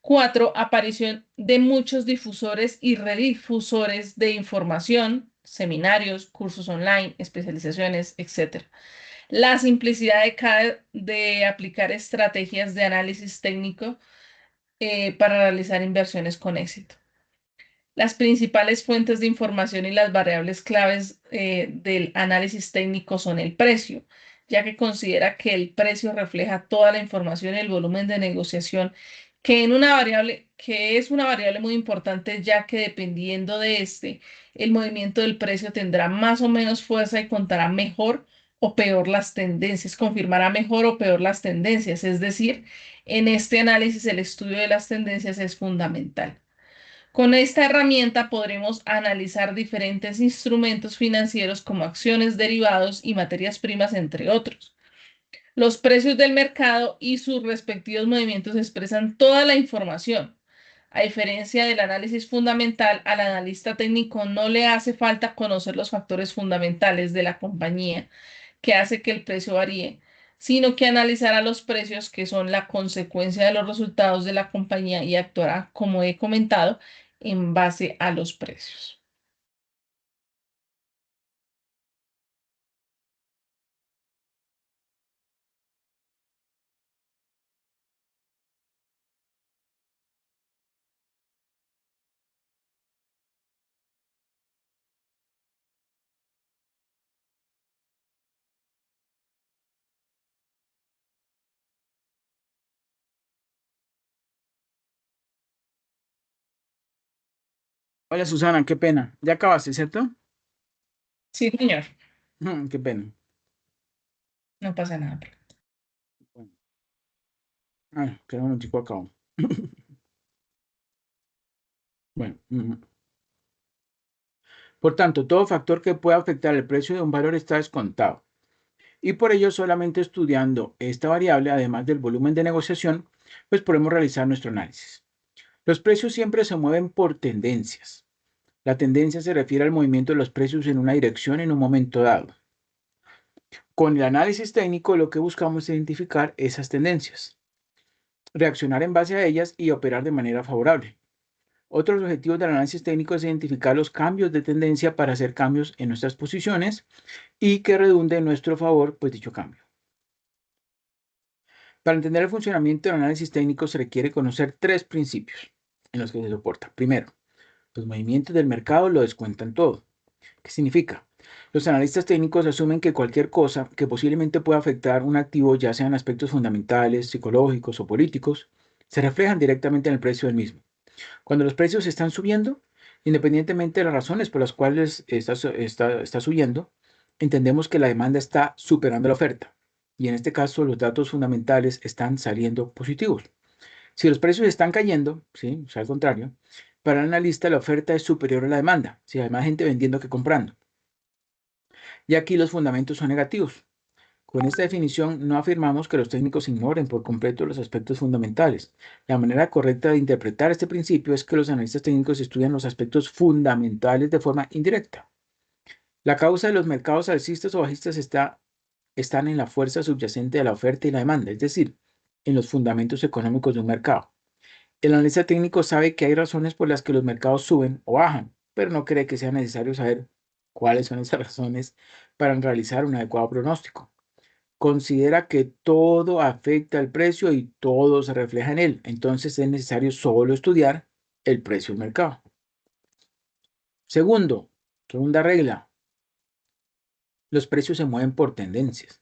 Cuatro, aparición de muchos difusores y redifusores de información, seminarios, cursos online, especializaciones, etc. La simplicidad de aplicar estrategias de análisis técnico para realizar inversiones con éxito. Las principales fuentes de información y las variables claves del análisis técnico son el precio, ya que considera que el precio refleja toda la información y el volumen de negociación, que es una variable muy importante, ya que dependiendo de el movimiento del precio tendrá más o menos fuerza y contará mejor o peor las tendencias, confirmará mejor o peor las tendencias. Es decir, en este análisis el estudio de las tendencias es fundamental. Con esta herramienta podremos analizar diferentes instrumentos financieros como acciones, derivados y materias primas, entre otros. Los precios del mercado y sus respectivos movimientos expresan toda la información. A diferencia del análisis fundamental, al analista técnico no le hace falta conocer los factores fundamentales de la compañía que hace que el precio varíe, sino que analizará los precios que son la consecuencia de los resultados de la compañía y actuará, como he comentado, en base a los precios. Hola Susana, qué pena. Ya acabaste, ¿cierto? Sí, señor, Qué pena. no pasa nada. Bueno, ay, qué momentico acabo. Bueno, por tanto, todo factor que pueda afectar el precio de un valor está descontado. Y por ello, solamente estudiando esta variable, además del volumen de negociación, pues podemos realizar nuestro análisis. Los precios siempre se mueven por tendencias. La tendencia se refiere al movimiento de los precios en una dirección en un momento dado. Con el análisis técnico, lo que buscamos es identificar esas tendencias, reaccionar en base a ellas y operar de manera favorable. Otros objetivos del análisis técnico es identificar los cambios de tendencia para hacer cambios en nuestras posiciones y que redunde en nuestro favor, pues dicho cambio. Para entender el funcionamiento del análisis técnico se requiere conocer tres principios en los que se soporta. Primero, los movimientos del mercado lo descuentan todo. ¿Qué significa? Los analistas técnicos asumen que cualquier cosa que posiblemente pueda afectar un activo, ya sean aspectos fundamentales, psicológicos o políticos, se reflejan directamente en el precio del mismo. Cuando los precios están subiendo, independientemente de las razones por las cuales está subiendo, entendemos que la demanda está superando la oferta. Y en este caso, los datos fundamentales están saliendo positivos. Si los precios están cayendo, ¿sí? O sea, al contrario, para el analista la oferta es superior a la demanda. Si hay más gente vendiendo que comprando. Y aquí los fundamentos son negativos. Con esta definición no afirmamos que los técnicos ignoren por completo los aspectos fundamentales. La manera correcta de interpretar este principio es que los analistas técnicos estudian los aspectos fundamentales de forma indirecta. La causa de los mercados alcistas o bajistas están en la fuerza subyacente de la oferta y la demanda, es decir, en los fundamentos económicos de un mercado. El analista técnico sabe que hay razones por las que los mercados suben o bajan, pero no cree que sea necesario saber cuáles son esas razones para realizar un adecuado pronóstico. Considera que todo afecta al precio y todo se refleja en él. Entonces es necesario solo estudiar el precio del mercado. Segunda regla, los precios se mueven por tendencias.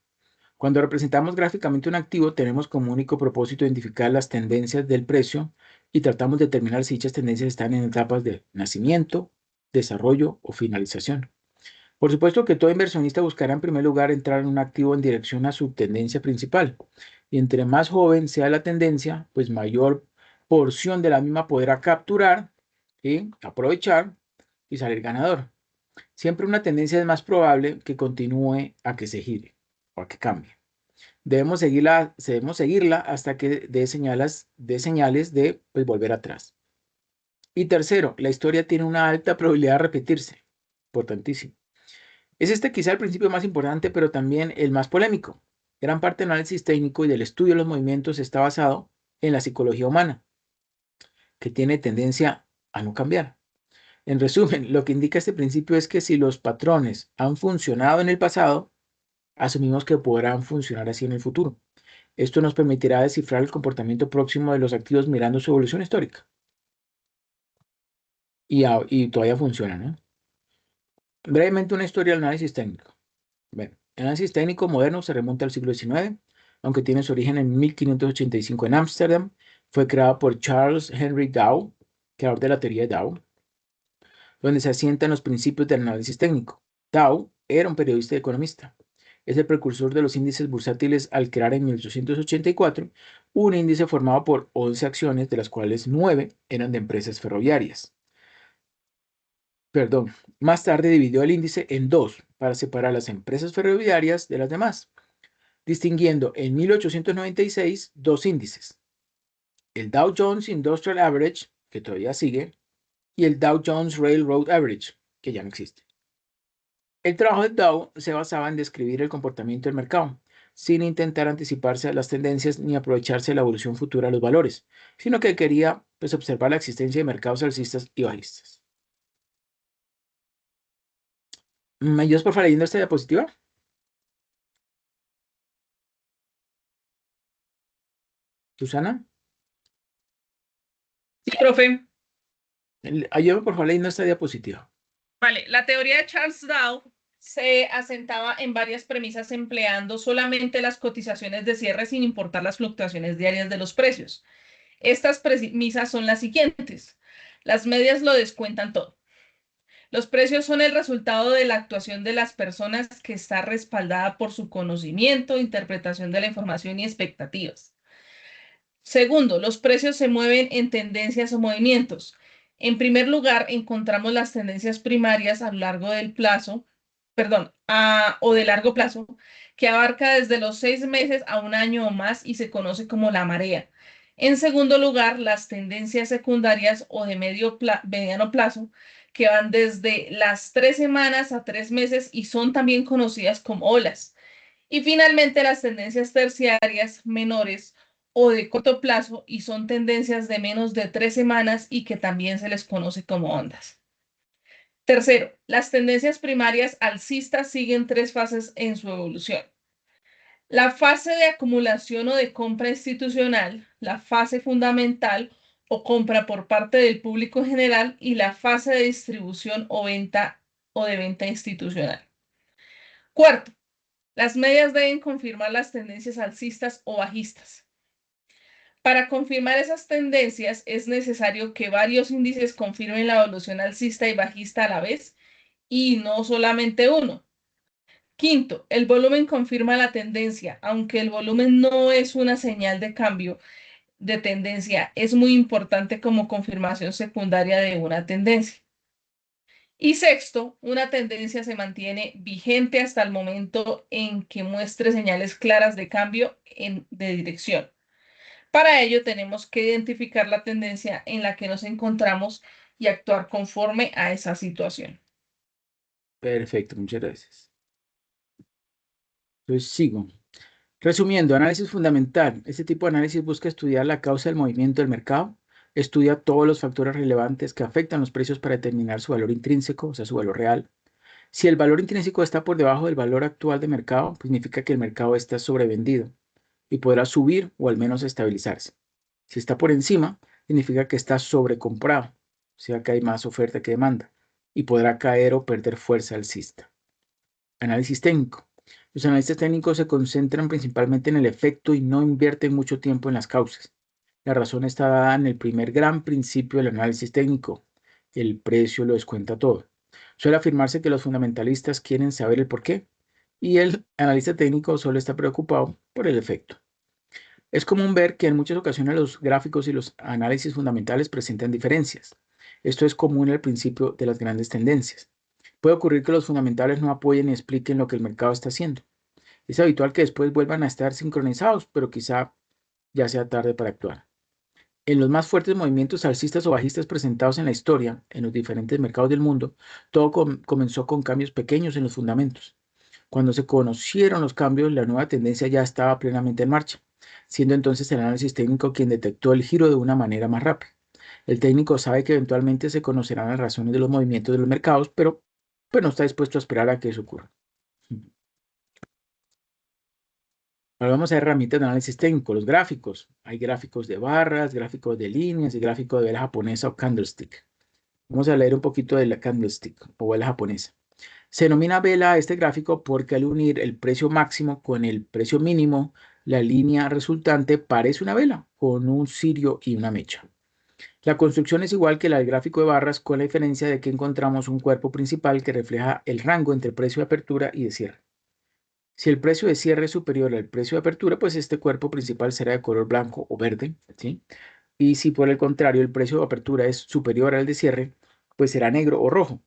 Cuando representamos gráficamente un activo, tenemos como único propósito identificar las tendencias del precio y tratamos de determinar si dichas tendencias están en etapas de nacimiento, desarrollo o finalización. Por supuesto que todo inversionista buscará en primer lugar entrar en un activo en dirección a su tendencia principal. Y entre más joven sea la tendencia, pues mayor porción de la misma podrá capturar, y aprovechar y salir ganador. Siempre una tendencia es más probable que continúe a que se gire o a que cambie. Debemos seguirla hasta que dé señales de pues, volver atrás. Y tercero, la historia tiene una alta probabilidad de repetirse. Importantísimo. Es este quizá el principio más importante, pero también el más polémico. Gran parte del análisis técnico y del estudio de los movimientos está basado en la psicología humana, que tiene tendencia a no cambiar. En resumen, lo que indica este principio es que si los patrones han funcionado en el pasado, asumimos que podrán funcionar así en el futuro. Esto nos permitirá descifrar el comportamiento próximo de los activos mirando su evolución histórica. Y todavía funciona, ¿no? Brevemente una historia del análisis técnico. Bueno, El análisis técnico moderno se remonta al siglo XIX, aunque tiene su origen en 1585 en Ámsterdam. Fue creado por Charles Henry Dow, creador de la teoría de Dow, donde se asientan los principios del análisis técnico. Dow era un periodista y economista. Es el precursor de los índices bursátiles al crear en 1884 un índice formado por 11 acciones, de las cuales 9 eran de empresas ferroviarias. Perdón, más tarde dividió el índice en dos para separar las empresas ferroviarias de las demás, distinguiendo en 1896 dos índices: el Dow Jones Industrial Average, que todavía sigue, y el Dow Jones Railroad Average, que ya no existe. El trabajo de Dow se basaba en describir el comportamiento del mercado, sin intentar anticiparse a las tendencias ni aprovecharse de la evolución futura de los valores, sino que quería observar la existencia de mercados alcistas y bajistas. ¿Me ayudas por favor leyendo esta diapositiva, Susana? Sí, profe. Ayúdame por favor leyendo esta diapositiva. Vale, la teoría de Charles Dow se asentaba en varias premisas empleando solamente las cotizaciones de cierre sin importar las fluctuaciones diarias de los precios. Estas premisas son las siguientes. Las medias lo descuentan todo. Los precios son el resultado de la actuación de las personas que está respaldada por su conocimiento, interpretación de la información y expectativas. Segundo, los precios se mueven en tendencias o movimientos. En primer lugar, encontramos las tendencias primarias a lo largo del plazo, o de largo plazo, que abarca desde los 6 meses a un año o más y se conoce como la marea. En segundo lugar, las tendencias secundarias o de mediano plazo, que van desde las 3 semanas a 3 meses y son también conocidas como olas. Y finalmente, las tendencias terciarias menores o de corto plazo y son tendencias de menos de 3 semanas y que también se les conoce como ondas. Tercero, las tendencias primarias alcistas siguen 3 fases en su evolución. La fase de acumulación o de compra institucional, la fase fundamental o compra por parte del público en general y la fase de distribución o de venta institucional. Cuarto, las medias deben confirmar las tendencias alcistas o bajistas. Para confirmar esas tendencias es necesario que varios índices confirmen la evolución alcista y bajista a la vez y no solamente uno. Quinto, el volumen confirma la tendencia, aunque el volumen no es una señal de cambio de tendencia, es muy importante como confirmación secundaria de una tendencia. Y sexto, una tendencia se mantiene vigente hasta el momento en que muestre señales claras de cambio de dirección. Para ello tenemos que identificar la tendencia en la que nos encontramos y actuar conforme a esa situación. Perfecto, muchas gracias. Entonces sigo. Resumiendo, análisis fundamental. Este tipo de análisis busca estudiar la causa del movimiento del mercado, estudia todos los factores relevantes que afectan los precios para determinar su valor intrínseco, o sea, su valor real. Si el valor intrínseco está por debajo del valor actual de mercado, significa que el mercado está sobrevendido y podrá subir o al menos estabilizarse. Si está por encima, significa que está sobrecomprado, o sea que hay más oferta que demanda y podrá caer o perder fuerza alcista. Análisis técnico. Los analistas técnicos se concentran principalmente en el efecto y no invierten mucho tiempo en las causas. La razón está dada en el primer gran principio del análisis técnico: el precio lo descuenta todo. Suele afirmarse que los fundamentalistas quieren saber el porqué y el analista técnico solo está preocupado por el efecto. Es común ver que en muchas ocasiones los gráficos y los análisis fundamentales presentan diferencias. Esto es común al principio de las grandes tendencias. Puede ocurrir que los fundamentales no apoyen ni expliquen lo que el mercado está haciendo. Es habitual que después vuelvan a estar sincronizados, pero quizá ya sea tarde para actuar. En los más fuertes movimientos alcistas o bajistas presentados en la historia, en los diferentes mercados del mundo, todo comenzó con cambios pequeños en los fundamentos. Cuando se conocieron los cambios, la nueva tendencia ya estaba plenamente en marcha, siendo entonces el análisis técnico quien detectó el giro de una manera más rápida. El técnico sabe que eventualmente se conocerán las razones de los movimientos de los mercados, pero pues no está dispuesto a esperar a que eso ocurra. Ahora vamos a ver herramientas de análisis técnico, los gráficos. Hay gráficos de barras, gráficos de líneas y gráficos de vela japonesa o candlestick. Vamos a leer un poquito de la candlestick o vela japonesa. Se denomina vela a este gráfico porque al unir el precio máximo con el precio mínimo, la línea resultante parece una vela con un cirio y una mecha. La construcción es igual que la del gráfico de barras, con la diferencia de que encontramos un cuerpo principal que refleja el rango entre precio de apertura y de cierre. Si el precio de cierre es superior al precio de apertura, pues este cuerpo principal será de color blanco o verde, ¿sí? Y si por el contrario el precio de apertura es superior al de cierre, pues será negro o rojo.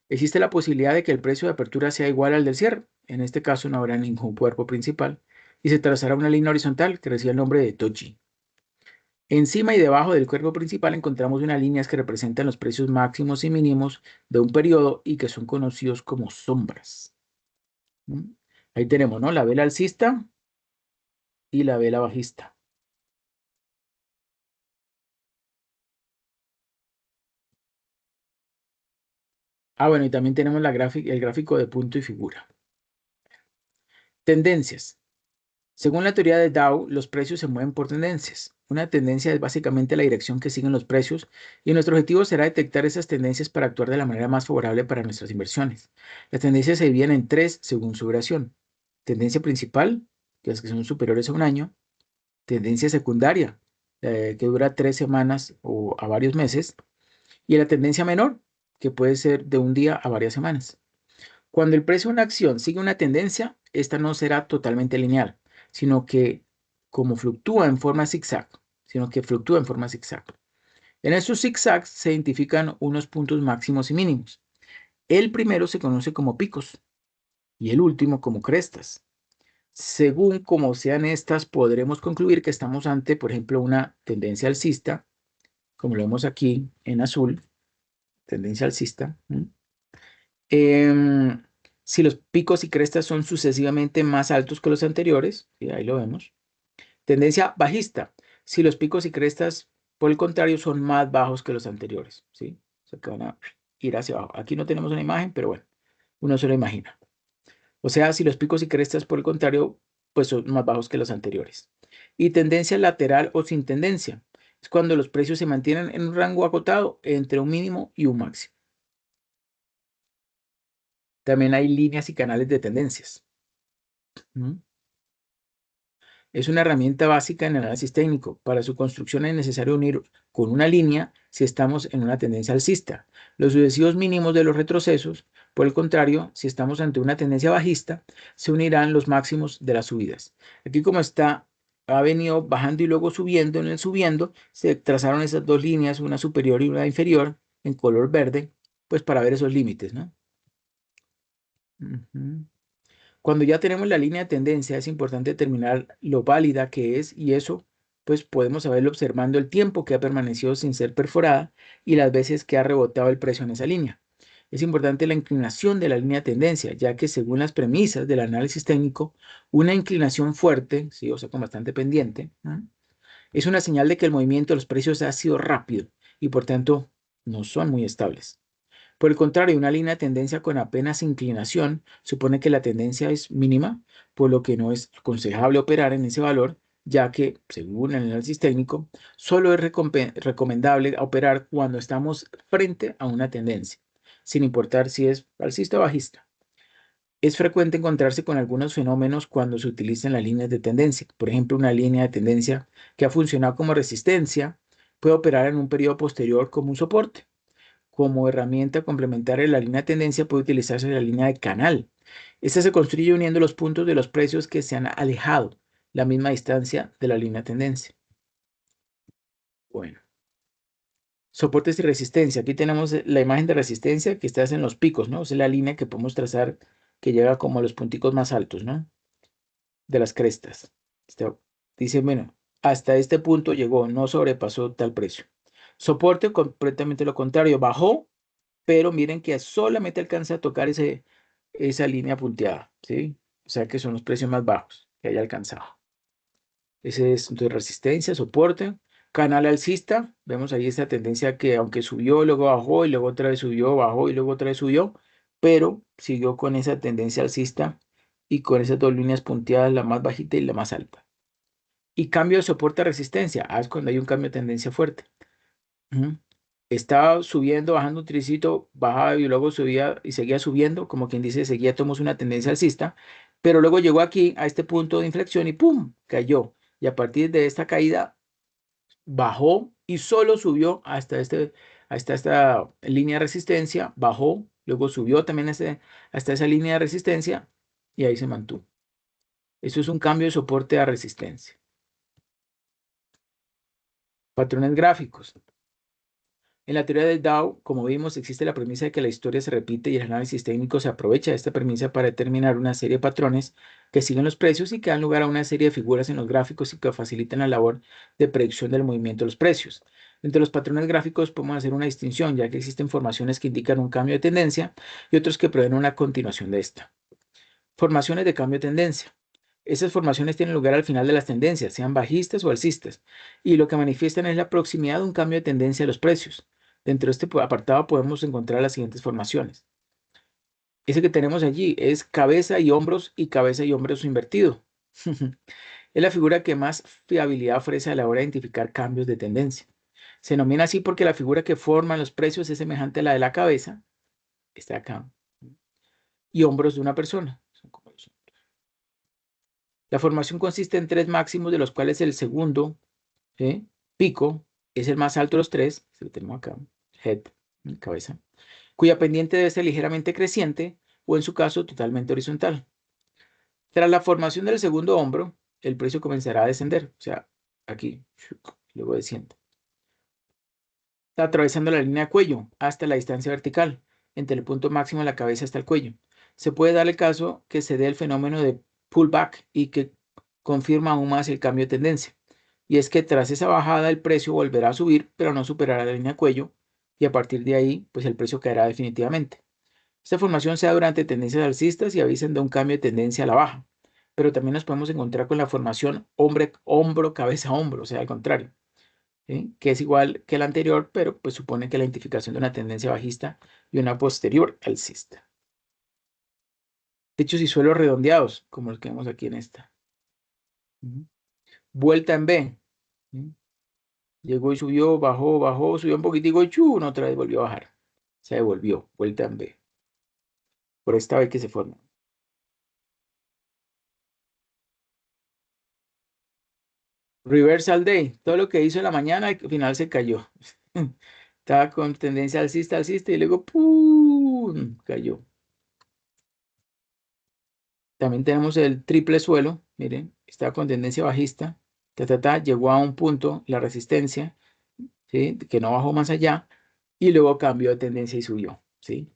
Existe la posibilidad de que el precio de apertura sea igual al del cierre. En este caso no habrá ningún cuerpo principal y se trazará una línea horizontal que recibe el nombre de doji. Encima y debajo del cuerpo principal encontramos unas líneas que representan los precios máximos y mínimos de un periodo y que son conocidos como sombras. ¿Mm? Ahí tenemos, ¿no? La vela alcista y la vela bajista. Ah, bueno, y también tenemos el gráfico de punto y figura. Tendencias. Según la teoría de Dow, los precios se mueven por tendencias. Una tendencia es básicamente la dirección que siguen los precios y nuestro objetivo será detectar esas tendencias para actuar de la manera más favorable para nuestras inversiones. Las tendencias se dividen en tres según su duración. Tendencia principal, que es que son superiores a un año. Tendencia secundaria, que dura 3 semanas o a varios meses. Y la tendencia menor, que puede ser de un día a varias semanas. Cuando el precio de una acción sigue una tendencia, esta no será totalmente lineal, sino que como fluctúa en forma zigzag, En estos zigzags se identifican unos puntos máximos y mínimos. El primero se conoce como picos y el último como crestas. Según como sean estas, podremos concluir que estamos ante, por ejemplo, una tendencia alcista, como lo vemos aquí en azul, tendencia alcista. Em, si los picos y crestas son sucesivamente más altos que los anteriores, y ahí lo vemos. Tendencia bajista, si los picos y crestas, por el contrario, son más bajos que los anteriores, ¿sí? O sea, que van a ir hacia abajo. Aquí no tenemos una imagen, pero bueno, uno se lo imagina. O sea, si los picos y crestas, por el contrario, pues son más bajos que los anteriores. Y tendencia lateral o sin tendencia, es cuando los precios se mantienen en un rango acotado entre un mínimo y un máximo. También hay líneas y canales de tendencias. ¿Mm? Es una herramienta básica en el análisis técnico. Para su construcción es necesario unir con una línea si estamos en una tendencia alcista, los sucesivos mínimos de los retrocesos. Por el contrario, si estamos ante una tendencia bajista, se unirán los máximos de las subidas. Aquí como está, ha venido bajando y luego subiendo. En el subiendo se trazaron esas dos líneas, una superior y una inferior, en color verde, pues para ver esos límites, ¿no? Ujú. Cuando ya tenemos la línea de tendencia, es importante determinar lo válida que es y eso, pues podemos saberlo observando el tiempo que ha permanecido sin ser perforada y las veces que ha rebotado el precio en esa línea. Es importante la inclinación de la línea de tendencia, ya que según las premisas del análisis técnico, una inclinación fuerte, sí, o sea, con bastante pendiente, ¿no?, es una señal de que el movimiento de los precios ha sido rápido y por tanto no son muy estables. Por el contrario, una línea de tendencia con apenas inclinación supone que la tendencia es mínima, por lo que no es aconsejable operar en ese valor, ya que, según el análisis técnico, solo es recomendable operar cuando estamos frente a una tendencia, sin importar si es alcista o bajista. Es frecuente encontrarse con algunos fenómenos cuando se utilizan las líneas de tendencia. Por ejemplo, una línea de tendencia que ha funcionado como resistencia puede operar en un periodo posterior como un soporte. Como herramienta complementaria de la línea de tendencia puede utilizarse la línea de canal. Esta se construye uniendo los puntos de los precios que se han alejado la misma distancia de la línea de tendencia. Bueno, soportes y resistencia. Aquí tenemos la imagen de resistencia que está en los picos, ¿no? Es la línea que podemos trazar que llega como a los punticos más altos, ¿no?, de las crestas. Dice, bueno, hasta este punto llegó, no sobrepasó tal precio. Soporte, completamente lo contrario, bajó, pero miren que solamente alcanza a tocar esa línea punteada, ¿sí? O sea que son los precios más bajos que haya alcanzado. Ese es entonces resistencia, soporte, canal alcista. Vemos ahí esta tendencia que aunque subió, luego bajó y luego otra vez subió, bajó y luego otra vez subió, pero siguió con esa tendencia alcista y con esas dos líneas punteadas, la más bajita y la más alta. Y cambio de soporte a resistencia. Es cuando hay un cambio de tendencia fuerte. Ujú. estaba subiendo, bajando un tricito, bajaba y luego subía y seguía subiendo, como quien dice, seguía tomamos una tendencia alcista, pero luego llegó aquí a este punto de inflexión y ¡pum! Cayó. Y a partir de esta caída bajó y solo subió hasta esta línea de resistencia, bajó, luego subió también hasta esa línea de resistencia y ahí se mantuvo. Eso es un cambio de soporte a resistencia. Patrones gráficos. En la teoría del Dow, como vimos, existe la premisa de que la historia se repite y el análisis técnico se aprovecha de esta premisa para determinar una serie de patrones que siguen los precios y que dan lugar a una serie de figuras en los gráficos y que facilitan la labor de predicción del movimiento de los precios. Entre los patrones gráficos podemos hacer una distinción, ya que existen formaciones que indican un cambio de tendencia y otros que prevén una continuación de esta. Formaciones de cambio de tendencia. Esas formaciones tienen lugar al final de las tendencias, sean bajistas o alcistas, y lo que manifiestan es la proximidad de un cambio de tendencia de los precios. Dentro de este apartado podemos encontrar las siguientes formaciones. Ese que tenemos allí es cabeza y hombros invertido. Es la figura que más fiabilidad ofrece a la hora de identificar cambios de tendencia. Se denomina así porque la figura que forman los precios es semejante a la de la cabeza, está acá, y hombros de una persona. Son como los La formación consiste en tres máximos, de los cuales el segundo, pico, es el más alto de los tres, se lo tenemos acá, head, cabeza, cuya pendiente debe ser ligeramente creciente o en su caso totalmente horizontal. Tras la formación del segundo hombro, el precio comenzará a descender, o sea, aquí, luego desciende. Está atravesando la línea de cuello hasta la distancia vertical, entre el punto máximo de la cabeza hasta el cuello. Se puede dar el caso que se dé el fenómeno de pullback y que confirma aún más el cambio de tendencia. Y es que tras esa bajada el precio volverá a subir, pero no superará la línea de cuello y a partir de ahí, pues el precio caerá definitivamente. Esta formación se da durante tendencias alcistas y avisan de un cambio de tendencia a la baja, pero también nos podemos encontrar con la formación hombro, cabeza, hombro, o sea, al contrario, ¿sí? Que es igual que la anterior, pero pues supone que la identificación de una tendencia bajista y una posterior alcista. Techos y suelos redondeados, como los que vemos aquí en esta. Vuelta en B. Llegó y subió, bajó, bajó, subió un poquitico y chun, otra vez volvió a bajar. Se devolvió, vuelta en B. Por esta vez que se forma. Reversal Day, todo lo que hizo en la mañana al final se cayó. Estaba con tendencia alcista, alcista y luego ¡pum! Cayó. También tenemos el triple suelo, miren, estaba con tendencia bajista, llegó a un punto, la resistencia, ¿sí? Que no bajó más allá y luego cambió de tendencia y subió, ¿sí?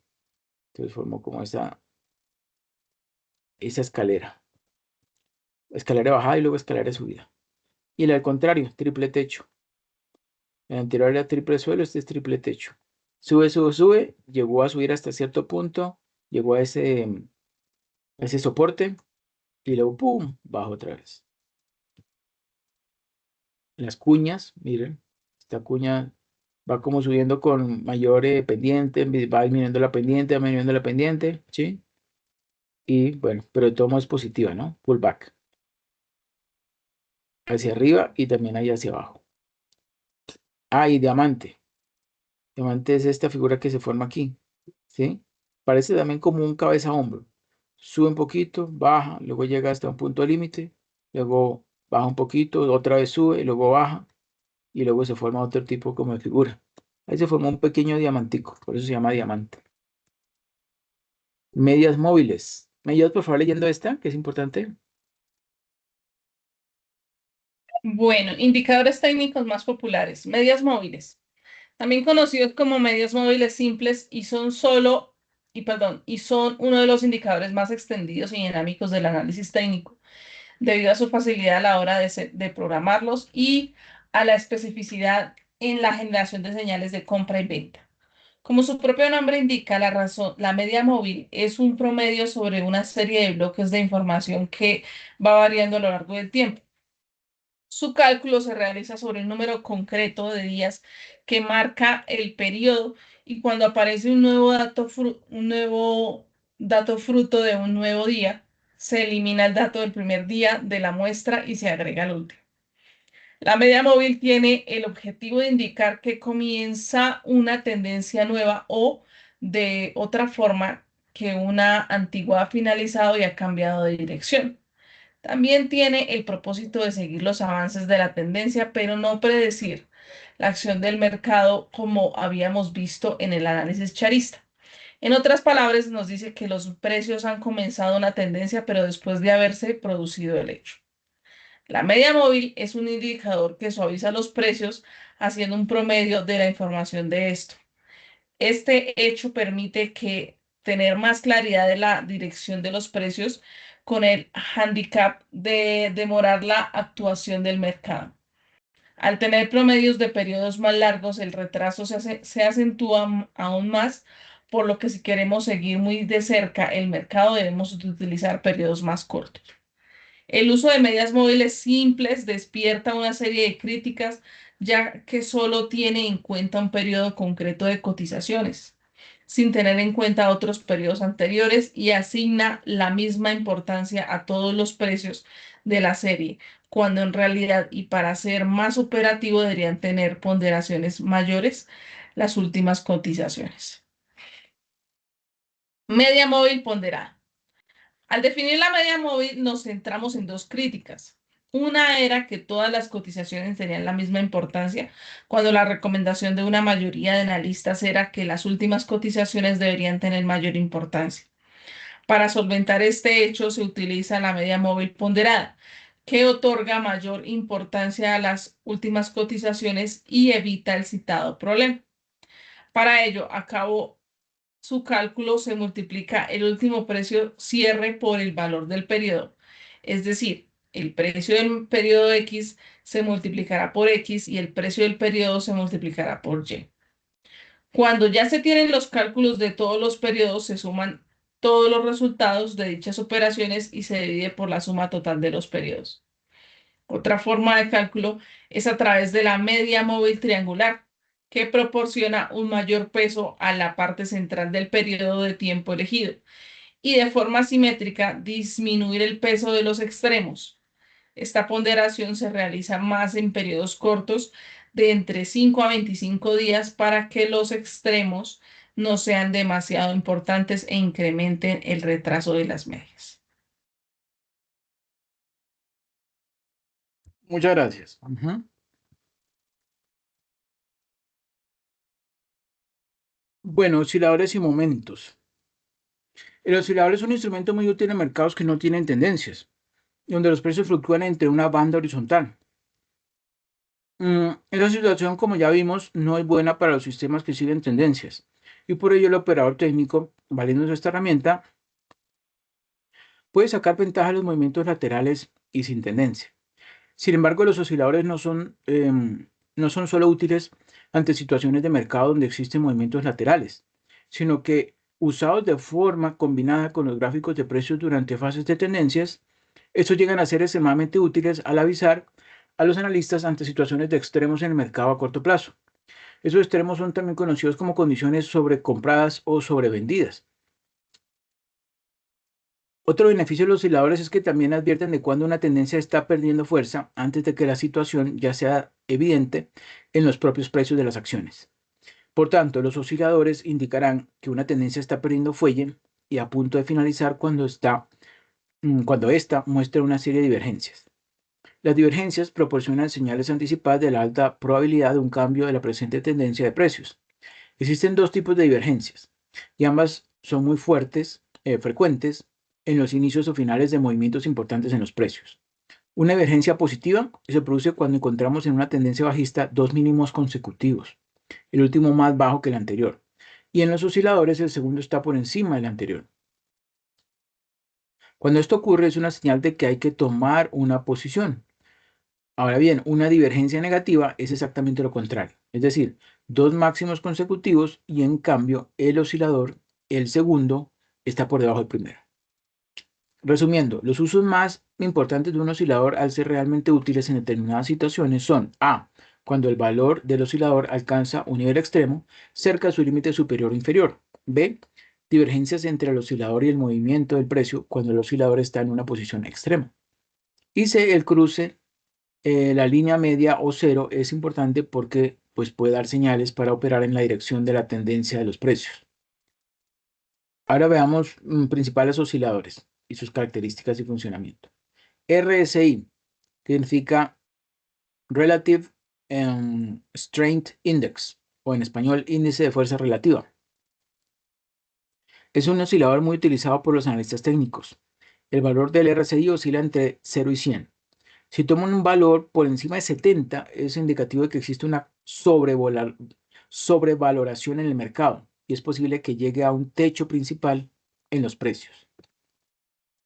Entonces formó como esa escalera de bajada y luego escalera de subida. Y el al contrario, triple techo. El anterior era triple suelo, este es triple techo. Sube, sube, sube, llegó a subir hasta cierto punto, llegó a ese soporte y luego ¡pum! Bajo otra vez. Las cuñas, miren, esta cuña va como subiendo con mayor pendiente, va disminuyendo la pendiente, va disminuyendo la pendiente, ¿sí? Y bueno, pero de todo modo es positiva, ¿no? Pullback. Hacia arriba y también ahí hacia abajo. Ah, y diamante. Diamante es esta figura que se forma aquí, ¿sí? Parece también como un cabeza-hombro. Sube un poquito, baja, luego llega hasta un punto límite, luego baja un poquito, otra vez sube, y luego baja, y luego se forma otro tipo como de figura. Ahí se formó un pequeño diamantico, por eso se llama diamante. Medias móviles. ¿Me ayudas por favor leyendo esta, que es importante? Bueno, indicadores técnicos más populares. Medias móviles, también conocidos como medias móviles simples, y son uno de los indicadores más extendidos y dinámicos del análisis técnico, debido a su facilidad a la hora de programarlos y a la especificidad en la generación de señales de compra y venta. Como su propio nombre indica, la media móvil es un promedio sobre una serie de bloques de información que va variando a lo largo del tiempo. Su cálculo se realiza sobre un número concreto de días que marca el periodo, y cuando aparece un nuevo dato fruto de un nuevo día, se elimina el dato del primer día de la muestra y se agrega el último. La media móvil tiene el objetivo de indicar que comienza una tendencia nueva o de otra forma que una antigua ha finalizado y ha cambiado de dirección. También tiene el propósito de seguir los avances de la tendencia, pero no predecir la acción del mercado como habíamos visto en el análisis charista. En otras palabras, nos dice que los precios han comenzado una tendencia, pero después de haberse producido el hecho. La media móvil es un indicador que suaviza los precios haciendo un promedio de la información de esto. Este hecho permite que tener más claridad de la dirección de los precios con el handicap de demorar la actuación del mercado. Al tener promedios de periodos más largos, el retraso se acentúa aún más, por lo que si queremos seguir muy de cerca el mercado debemos utilizar periodos más cortos. El uso de medias móviles simples despierta una serie de críticas, ya que solo tiene en cuenta un periodo concreto de cotizaciones, sin tener en cuenta otros periodos anteriores y asigna la misma importancia a todos los precios de la serie, cuando en realidad y para ser más operativo deberían tener ponderaciones mayores las últimas cotizaciones. Media móvil ponderada. Al definir la media móvil nos centramos en dos críticas. Una era que todas las cotizaciones tenían la misma importancia, cuando la recomendación de una mayoría de analistas era que las últimas cotizaciones deberían tener mayor importancia. Para solventar este hecho se utiliza la media móvil ponderada, que otorga mayor importancia a las últimas cotizaciones y evita el citado problema. Para ello, acabo su cálculo se multiplica el último precio cierre por el valor del periodo. Es decir, el precio del periodo X se multiplicará por X y el precio del periodo se multiplicará por Y. Cuando ya se tienen los cálculos de todos los periodos, se suman todos los resultados de dichas operaciones y se divide por la suma total de los periodos. Otra forma de cálculo es a través de la media móvil triangular, que proporciona un mayor peso a la parte central del periodo de tiempo elegido y de forma simétrica disminuir el peso de los extremos. Esta ponderación se realiza más en periodos cortos de entre 5 a 25 días para que los extremos no sean demasiado importantes e incrementen el retraso de las medias. Muchas gracias. Ujú. Bueno, osciladores y momentos. El oscilador es un instrumento muy útil en mercados que no tienen tendencias, donde los precios fluctúan entre una banda horizontal. Esa situación, como ya vimos, no es buena para los sistemas que siguen tendencias, y por ello el operador técnico, valiéndose de esta herramienta, puede sacar ventaja de los movimientos laterales y sin tendencia. Sin embargo, los osciladores no son solo útiles ante situaciones de mercado donde existen movimientos laterales, sino que usados de forma combinada con los gráficos de precios durante fases de tendencias, estos llegan a ser extremadamente útiles al avisar a los analistas ante situaciones de extremos en el mercado a corto plazo. Esos extremos son también conocidos como condiciones sobrecompradas o sobrevendidas. Otro beneficio de los osciladores es que también advierten de cuando una tendencia está perdiendo fuerza antes de que la situación ya sea evidente en los propios precios de las acciones. Por tanto, los osciladores indicarán que una tendencia está perdiendo fuelle y a punto de finalizar cuando ésta muestra una serie de divergencias. Las divergencias proporcionan señales anticipadas de la alta probabilidad de un cambio de la presente tendencia de precios. Existen dos tipos de divergencias y ambas son muy frecuentes en los inicios o finales de movimientos importantes en los precios. Una divergencia positiva se produce cuando encontramos en una tendencia bajista dos mínimos consecutivos, el último más bajo que el anterior, y en los osciladores el segundo está por encima del anterior. Cuando esto ocurre es una señal de que hay que tomar una posición. Ahora bien, una divergencia negativa es exactamente lo contrario, es decir, dos máximos consecutivos y en cambio el oscilador, el segundo, está por debajo del primero. Resumiendo, los usos más importantes de un oscilador al ser realmente útiles en determinadas situaciones son A. Cuando el valor del oscilador alcanza un nivel extremo cerca de su límite superior o inferior. B. Divergencias entre el oscilador y el movimiento del precio cuando el oscilador está en una posición extrema. Y C. El cruce La línea media o cero es importante porque pues, puede dar señales para operar en la dirección de la tendencia de los precios. Ahora veamos principales osciladores y sus características y funcionamiento. RSI significa Relative Strength Index, o en español, índice de fuerza relativa. Es un oscilador muy utilizado por los analistas técnicos. El valor del RSI oscila entre 0 y 100. Si toman un valor por encima de 70, es indicativo de que existe una sobrevaloración en el mercado y es posible que llegue a un techo principal en los precios.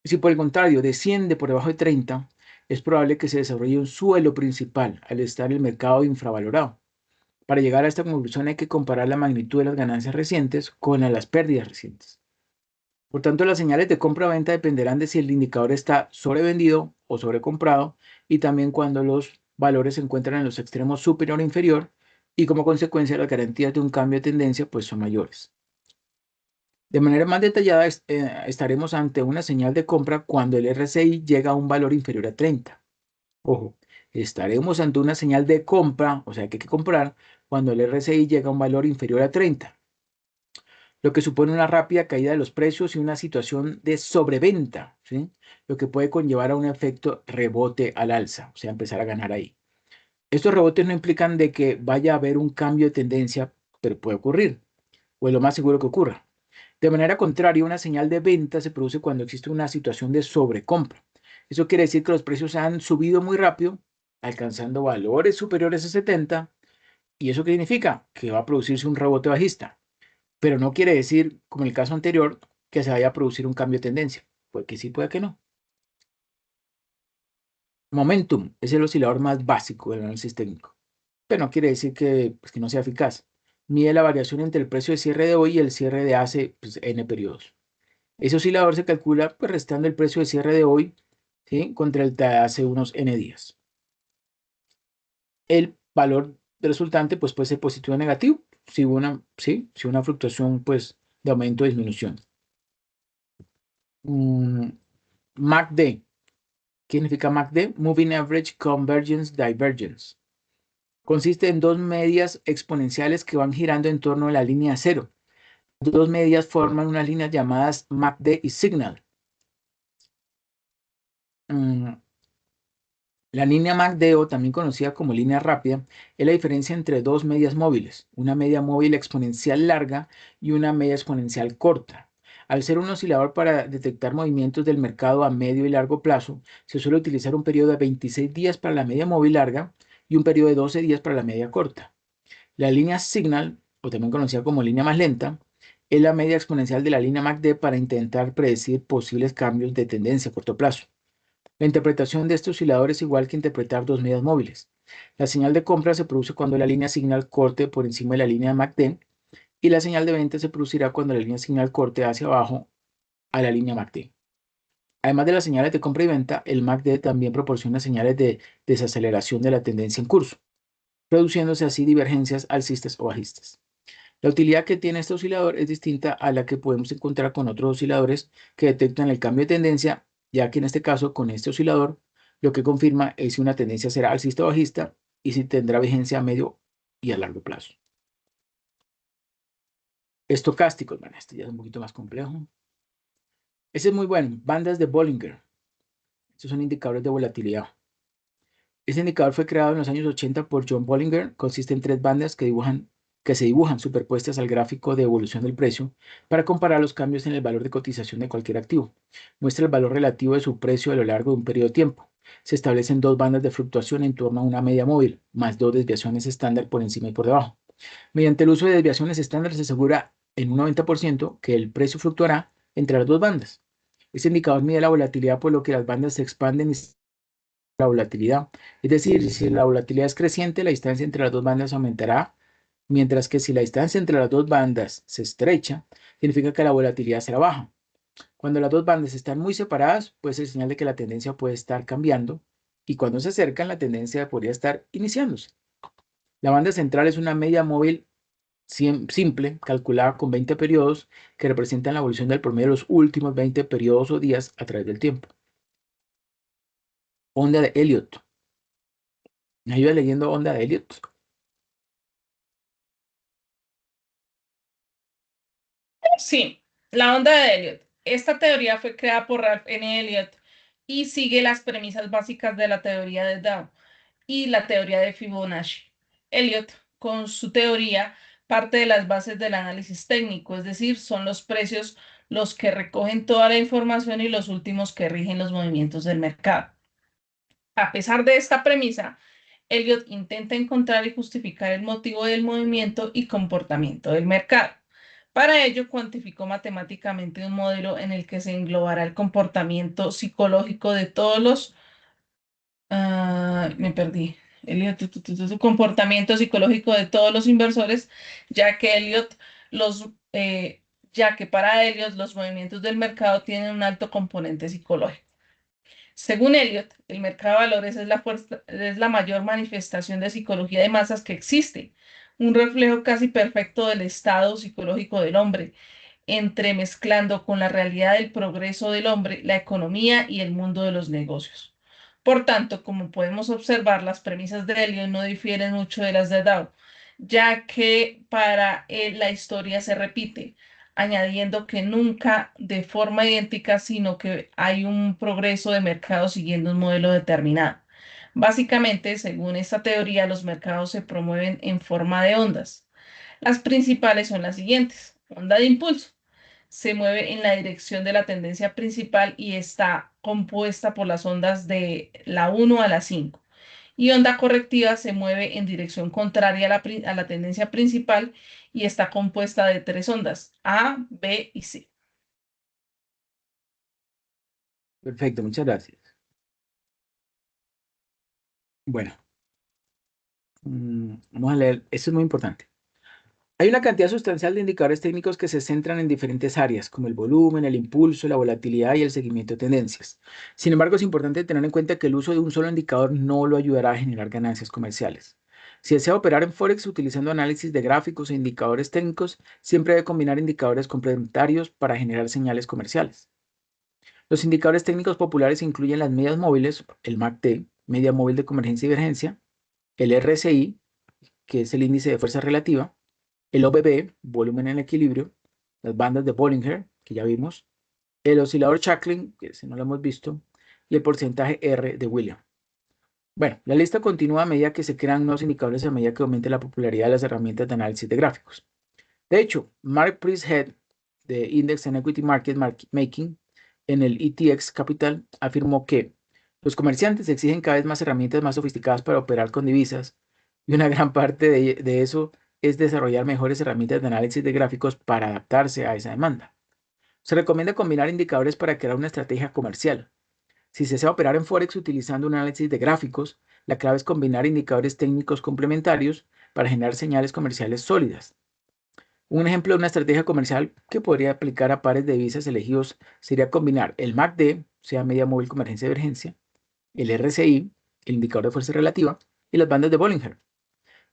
Si por el contrario desciende por debajo de 30, es probable que se desarrolle un suelo principal al estar el mercado infravalorado. Para llegar a esta conclusión hay que comparar la magnitud de las ganancias recientes con las pérdidas recientes. Por tanto, las señales de compra o venta dependerán de si el indicador está sobrevendido o sobrecomprado y también cuando los valores se encuentran en los extremos superior o inferior y como consecuencia las garantías de un cambio de tendencia pues son mayores. De manera más detallada estaremos ante una señal de compra cuando el RSI llega a un valor inferior a 30. Ojo, estaremos ante una señal de compra, o sea que hay que comprar cuando el RSI llega a un valor inferior a 30, lo que supone una rápida caída de los precios y una situación de sobreventa, ¿sí? Lo que puede conllevar a un efecto rebote al alza, o sea, empezar a ganar ahí. Estos rebotes no implican de que vaya a haber un cambio de tendencia, pero puede ocurrir, o es lo más seguro que ocurra. De manera contraria, una señal de venta se produce cuando existe una situación de sobrecompra. Eso quiere decir que los precios han subido muy rápido, alcanzando valores superiores a 70, y eso qué significa que va a producirse un rebote bajista. Pero no quiere decir, como en el caso anterior, que se vaya a producir un cambio de tendencia. Puede que sí, puede que no. Momentum es el oscilador más básico del análisis técnico, pero no quiere decir que, pues, que no sea eficaz. Mide la variación entre el precio de cierre de hoy y el cierre de hace pues, n periodos. Ese oscilador se calcula pues, restando el precio de cierre de hoy, ¿sí?, contra el de hace unos n días. El valor resultante pues, puede ser positivo o negativo si hubo una fluctuación pues, de aumento o disminución. MACD. ¿Qué significa MACD? Moving Average Convergence Divergence. Consiste en dos medias exponenciales que van girando en torno a la línea cero. Dos medias forman unas líneas llamadas MACD y Signal. La línea MACD, o también conocida como línea rápida, es la diferencia entre dos medias móviles, una media móvil exponencial larga y una media exponencial corta. Al ser un oscilador para detectar movimientos del mercado a medio y largo plazo, se suele utilizar un periodo de 26 días para la media móvil larga y un periodo de 12 días para la media corta. La línea Signal, o también conocida como línea más lenta, es la media exponencial de la línea MACD para intentar predecir posibles cambios de tendencia a corto plazo. La interpretación de este oscilador es igual que interpretar dos medias móviles. La señal de compra se produce cuando la línea Signal corte por encima de la línea MACD y la señal de venta se producirá cuando la línea Signal corte hacia abajo a la línea MACD. Además de las señales de compra y venta, el MACD también proporciona señales de desaceleración de la tendencia en curso, produciéndose así divergencias alcistas o bajistas. La utilidad que tiene este oscilador es distinta a la que podemos encontrar con otros osciladores que detectan el cambio de tendencia, ya que en este caso, con este oscilador, lo que confirma es si una tendencia será alcista o bajista y si tendrá vigencia a medio y a largo plazo. Estocásticos, bueno, este ya es un poquito más complejo. Ese es muy bueno, bandas de Bollinger. Estos son indicadores de volatilidad. Este indicador fue creado en los años 80 por John Bollinger. Consiste en tres bandas que se dibujan superpuestas al gráfico de evolución del precio para comparar los cambios en el valor de cotización de cualquier activo. Muestra el valor relativo de su precio a lo largo de un periodo de tiempo. Se establecen dos bandas de fluctuación en torno a una media móvil, más dos desviaciones estándar por encima y por debajo. Mediante el uso de desviaciones estándar se asegura en un 90% que el precio fluctuará entre las dos bandas. Este indicador mide la volatilidad por lo que las bandas se expanden y la volatilidad. Es decir, si la volatilidad es creciente, la distancia entre las dos bandas aumentará, mientras que si la distancia entre las dos bandas se estrecha, significa que la volatilidad será baja. Cuando las dos bandas están muy separadas, puede ser señal de que la tendencia puede estar cambiando, y cuando se acercan, la tendencia podría estar iniciándose. La banda central es una media móvil simple, calculada con 20 periodos, que representan la evolución del promedio de los últimos 20 periodos o días a través del tiempo. Onda de Elliott. ¿Me ayuda leyendo Onda de Elliot? Sí, la onda de Elliot. Esta teoría fue creada por Ralph N. Elliot y sigue las premisas básicas de la teoría de Dow y la teoría de Fibonacci. Elliot, con su teoría, parte de las bases del análisis técnico, es decir, son los precios los que recogen toda la información y los últimos que rigen los movimientos del mercado. A pesar de esta premisa, Elliot intenta encontrar y justificar el motivo del movimiento y comportamiento del mercado. Para ello, cuantificó matemáticamente un modelo en el que se englobará el comportamiento psicológico de todos los... me perdí. Elliot, comportamiento psicológico de todos los inversores, ya que Elliot los... ya que para Elliot los movimientos del mercado tienen un alto componente psicológico. Según Elliot, el mercado de valores es la mayor manifestación de psicología de masas que existe, un reflejo casi perfecto del estado psicológico del hombre, entremezclando con la realidad del progreso del hombre, la economía y el mundo de los negocios. Por tanto, como podemos observar, las premisas de Elliot no difieren mucho de las de Dow, ya que para él la historia se repite, añadiendo que nunca de forma idéntica, sino que hay un progreso de mercado siguiendo un modelo determinado. Básicamente, según esta teoría, los mercados se promueven en forma de ondas. Las principales son las siguientes. Onda de impulso. Se mueve en la dirección de la tendencia principal y está compuesta por las ondas de la 1 a la 5. Y onda correctiva se mueve en dirección contraria a la tendencia principal y está compuesta de tres ondas, A, B y C. Perfecto, muchas gracias. Bueno, vamos a leer. Esto es muy importante. Hay una cantidad sustancial de indicadores técnicos que se centran en diferentes áreas, como el volumen, el impulso, la volatilidad y el seguimiento de tendencias. Sin embargo, es importante tener en cuenta que el uso de un solo indicador no lo ayudará a generar ganancias comerciales. Si desea operar en Forex utilizando análisis de gráficos e indicadores técnicos, siempre debe combinar indicadores complementarios para generar señales comerciales. Los indicadores técnicos populares incluyen las medias móviles, el MACD, media móvil de convergencia y divergencia, el RSI, que es el índice de fuerza relativa, el OBB, volumen en equilibrio, las bandas de Bollinger, que ya vimos, el oscilador Shackling, que ese no lo hemos visto, y el porcentaje R de William. Bueno, la lista continúa a medida que se crean nuevos indicadores a medida que aumente la popularidad de las herramientas de análisis de gráficos. De hecho, Mark Priesthead, de Index and Equity Market Making, en el ETX Capital, afirmó que los comerciantes exigen cada vez más herramientas más sofisticadas para operar con divisas y una gran parte de eso es desarrollar mejores herramientas de análisis de gráficos para adaptarse a esa demanda. Se recomienda combinar indicadores para crear una estrategia comercial. Si se desea operar en Forex utilizando un análisis de gráficos, la clave es combinar indicadores técnicos complementarios para generar señales comerciales sólidas. Un ejemplo de una estrategia comercial que podría aplicar a pares de divisas elegidos sería combinar el MACD, sea media móvil convergencia divergencia, el RSI, el indicador de fuerza relativa, y las bandas de Bollinger.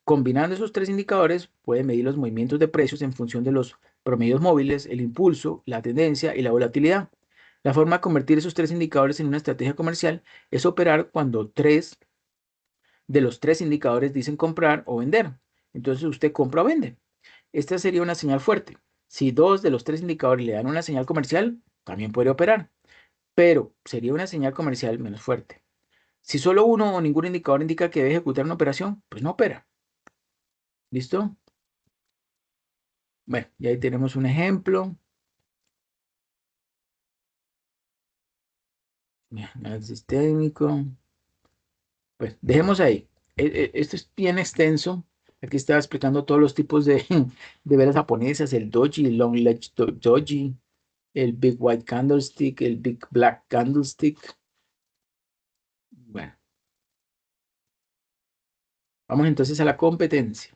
Combinando esos tres indicadores, puede medir los movimientos de precios en función de los promedios móviles, el impulso, la tendencia y la volatilidad. La forma de convertir esos tres indicadores en una estrategia comercial es operar cuando tres de los tres indicadores dicen comprar o vender. Entonces usted compra o vende. Esta sería una señal fuerte. Si dos de los tres indicadores le dan una señal comercial, también puede operar, pero sería una señal comercial menos fuerte. Si solo uno o ningún indicador indica que debe ejecutar una operación, pues no opera. ¿Listo? Bueno, y ahí tenemos un ejemplo. Análisis técnico. Pues dejemos ahí. Esto es bien extenso. Aquí estaba explicando todos los tipos de, de velas japonesas, el doji, el long ledge doji, el big white candlestick, el big black candlestick. Bueno, vamos entonces a la competencia.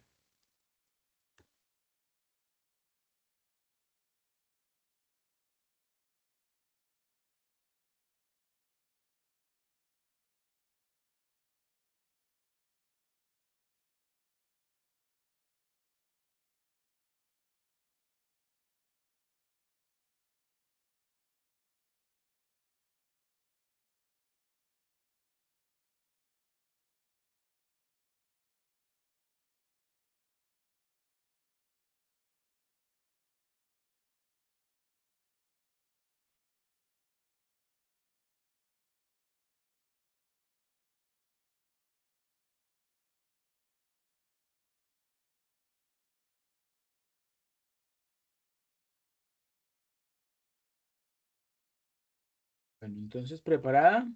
Bueno, entonces, ¿preparada?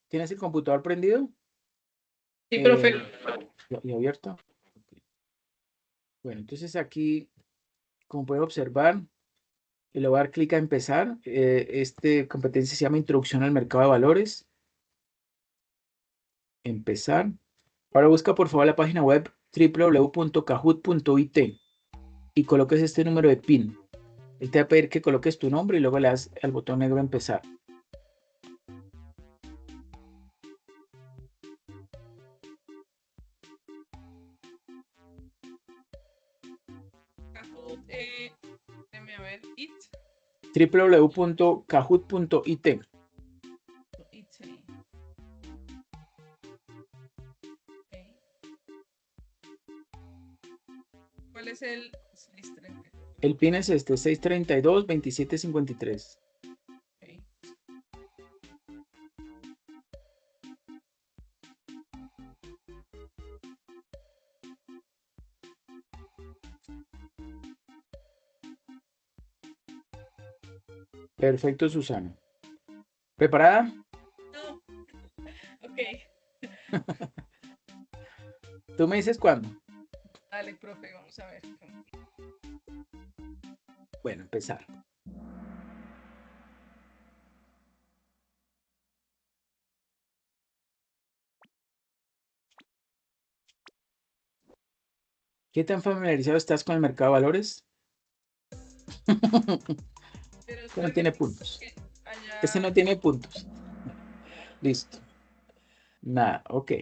¿Tienes el computador prendido Sí, profe. y abierto? Ok. Bueno, entonces aquí, como pueden observar, le voy a dar clic a empezar. Este competencia se llama Introducción al Mercado de Valores. Empezar. Ahora busca por favor la página web www.kahoot.it y coloques este número de PIN. Él te va a pedir que coloques tu nombre y luego le das al botón negro empezar. Kahoot, déjeme a ver, www.kahoot.it. sí. Ok. ¿Cuál es el 630? El PIN es este 632-2753. Ok. Perfecto, Susana. ¿Preparada? No, ok. Tú me dices cuándo. Dale, profe, vamos a ver. Bueno, empezar. ¿Qué tan familiarizado estás con el mercado de valores? Pero Este no espera tiene puntos. que Este allá. no tiene puntos. Listo. Nada, ok.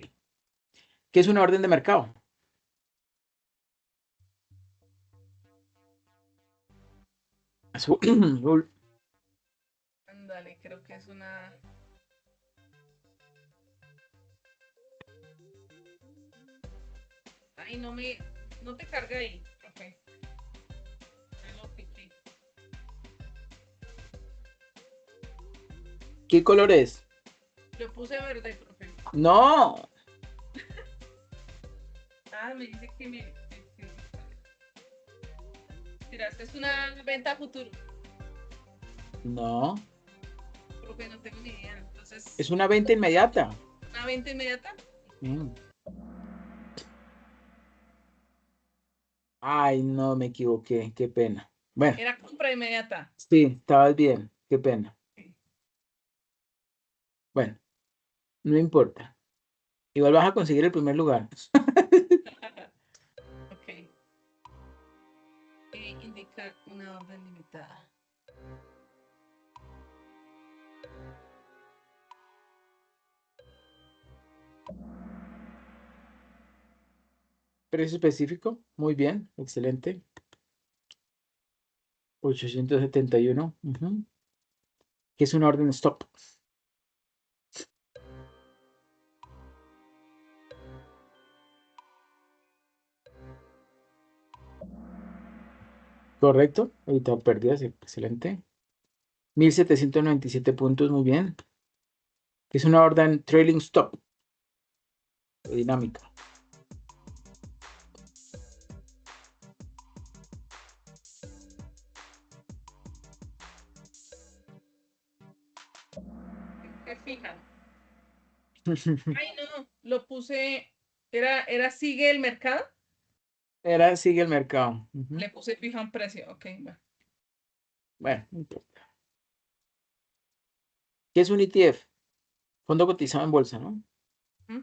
¿Qué es una orden de mercado? Azul. Dale, creo que es una. Ay, no me. No te carga ahí, profe. Ya lo piqué. ¿Qué color es? Lo puse verde, profe. No, Ah, me dice que me. Mira, esta es una venta a futuro. no. Profe, no tengo ni idea. Entonces, Es una venta inmediata. una venta inmediata. Mm. Ay, no, me equivoqué. Qué pena. Bueno, Era compra inmediata. sí, estabas bien. Qué pena. Bueno, no importa. Igual vas a conseguir el primer lugar. Ok. Indica una orden limitada. Precio específico. Muy bien. Excelente. 871. Ujú. ¿Qué es una orden stop? Correcto. Evitar pérdidas. Excelente. 1797 puntos. Muy bien. ¿Qué es una orden trailing stop? Dinámica. Se fijan. Ay, no. Lo puse. Era sigue el mercado. Era sigue el mercado. Ujú. Le puse fijan precio. Ok, va. Bueno, no importa. ¿Qué es un ETF? Fondo cotizado en bolsa, ¿no? ¿Mm?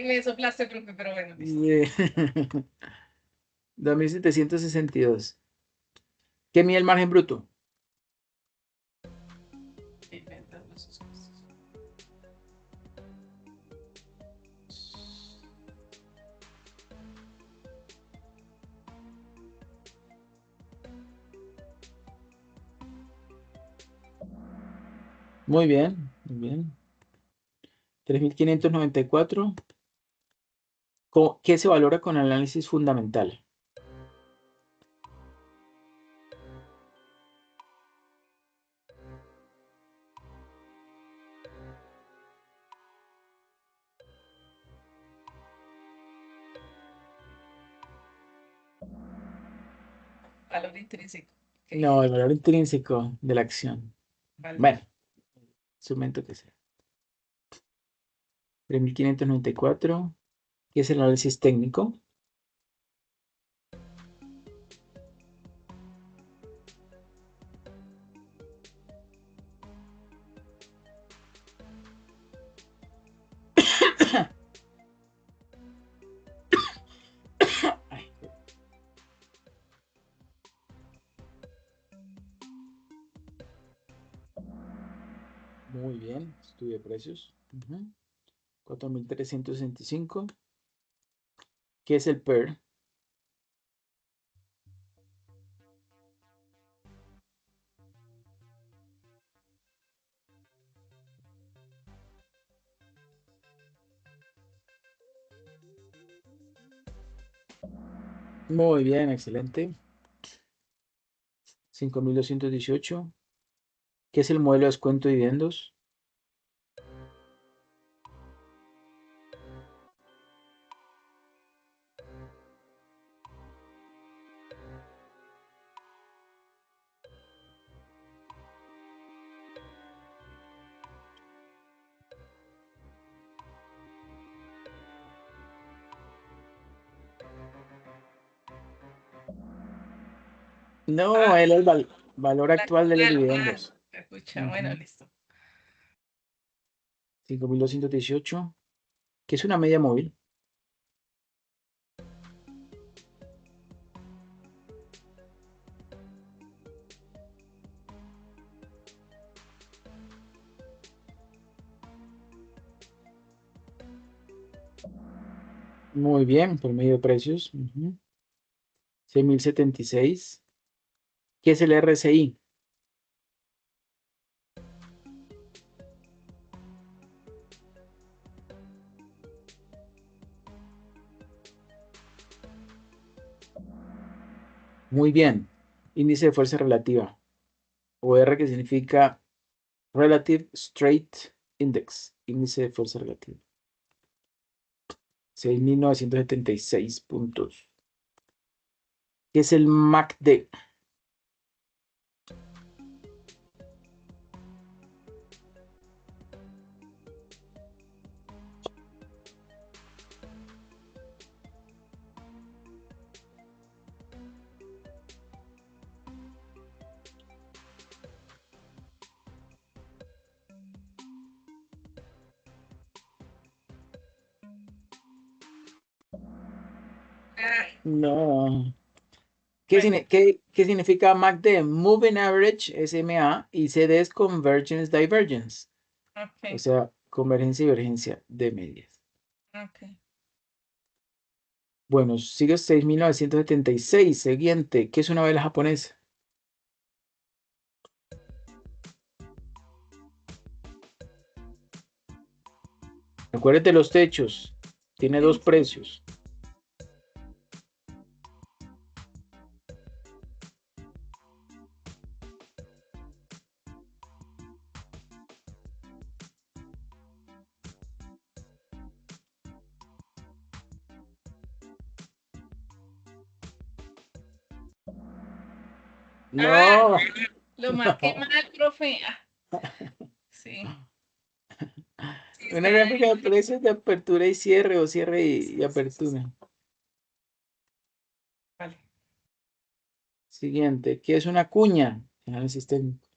Me soplaste, profe, pero bueno, listo. Sí. 2762. ¿Qué mide el margen bruto? Inventas los costos. Muy bien, muy bien. 3594. ¿Qué se valora con análisis fundamental? Valor intrínseco. No, el valor intrínseco de la acción. Vale. Bueno, instrumento que sea. 3594. ¿Qué es el análisis técnico? Ay, muy bien, estudio de precios. 4365. ¿Qué es el PER? Muy bien, excelente. 5218. ¿Qué es el modelo de descuento de dividendos? No, Ah, el valor la actual de los actual. Ah, dividendos. escucha, bueno, Ujú. listo. 5218. ¿Qué es una media móvil? Muy bien, por medio de precios. 6076. ¿Qué es el RSI? Muy bien. Índice de fuerza relativa. O R que significa Relative Straight Index. Índice de fuerza relativa. 6976 puntos. ¿Qué es el MACD? Ah, No. bueno, ¿Qué significa MACD? Moving Average, SMA, y CD es Convergence Divergence. O ok, sea, convergencia y divergencia de medias. ok. Bueno, sigue 6976. Siguiente. ¿Qué es una vela japonesa? Acuérdate los techos. Tiene dos Sí, sí. precios. Ah, No. lo marqué No. mal, profe. Ah, sí, sí, Una está gráfica de ahí. precios de apertura y cierre o cierre y apertura. Vale. Siguiente. ¿Qué es una cuña? Análisis técnico.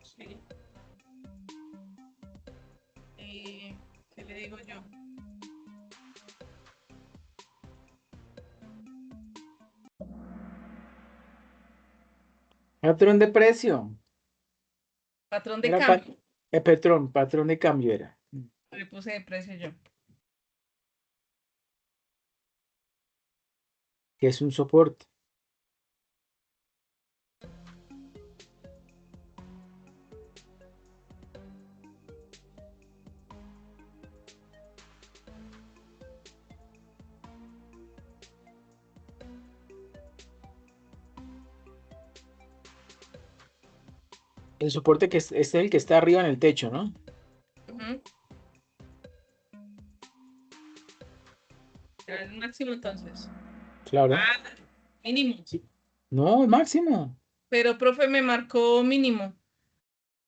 Sí. ¿Qué le digo yo? Patrón de precio. Patrón de Era cambio. patrón de cambio era. Le puse de precio yo. ¿Qué es un soporte? El soporte que es el que está arriba en el techo, ¿no? Ujú. Era el máximo entonces. Claro. Ah, mínimo. Sí. No, el máximo. Pero, profe, me marcó mínimo.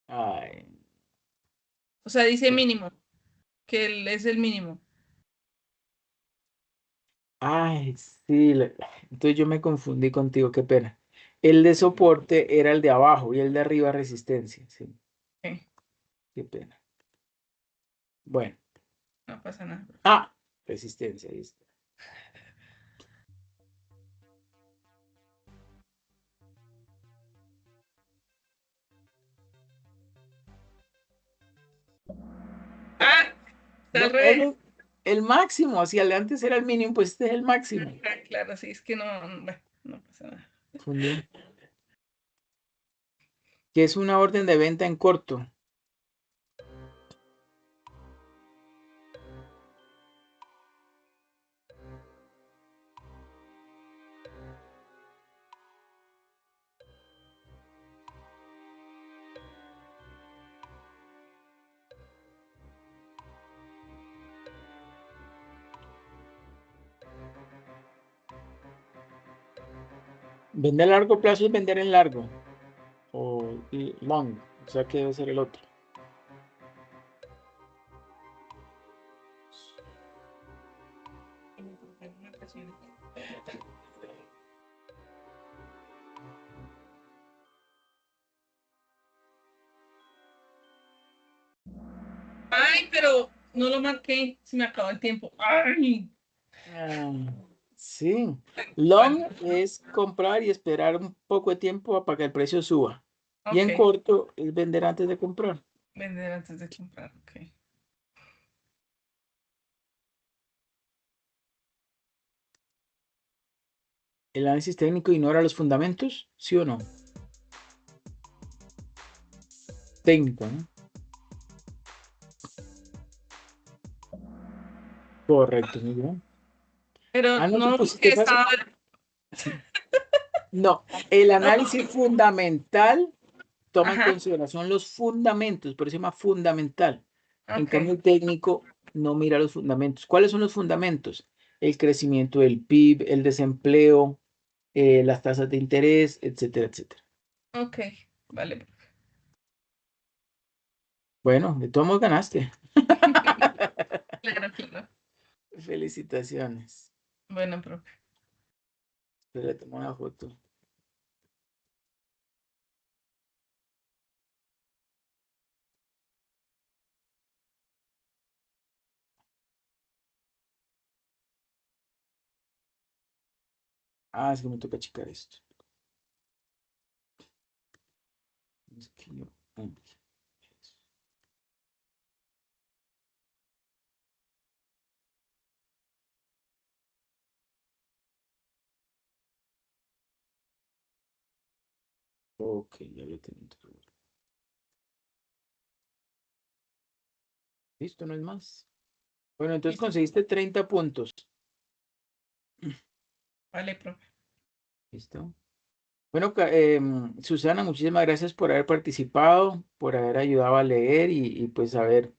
Ay, O sea, dice mínimo, que es el mínimo. ay, sí. Entonces yo me confundí contigo, qué pena. El de soporte era el de abajo y el de arriba resistencia. Sí, Ok, qué pena. Bueno. no pasa nada. Ah, resistencia, ahí está. Ah, está al No, revés. el máximo, si el de antes era el mínimo, pues este es el máximo. Ah, claro, sí, es que no, bueno, no pasa nada. Confundió. Que es una orden de venta en corto. Vender a largo plazo es vender en largo. O long. O sea que debe ser el otro. Ay, pero no lo marqué, se me acabó el tiempo. Ay, Ah, sí. bueno, Long es comprar y esperar un poco de tiempo para que el precio suba. Y en ok, corto es vender antes de comprar. vender antes de comprar, ok. ¿El análisis técnico ignora los fundamentos? ¿Sí o no? Técnico, ¿no? Correcto, muy bien. Pero Ah, no, tú no pusiste busqué fácil. esta. No, el No, análisis fundamental toma en ajá, consideración los fundamentos, por eso se llama fundamental. En ok, cambio, el técnico no mira los fundamentos. ¿Cuáles son los fundamentos? El crecimiento del PIB, el desempleo, las tasas de interés, etcétera, etcétera. ok, vale. Bueno, de todos modos ganaste. Claro, claro. Felicitaciones. Bueno, profe. Pero le tomo una foto. Ah, es que me toca checar esto. Es que ok, ya lo tengo. Listo, no es más. Bueno, entonces Listo. conseguiste 30 puntos. Vale, profe. ¿Listo? Bueno, Susana, muchísimas gracias por haber participado, por haber ayudado a leer y pues haber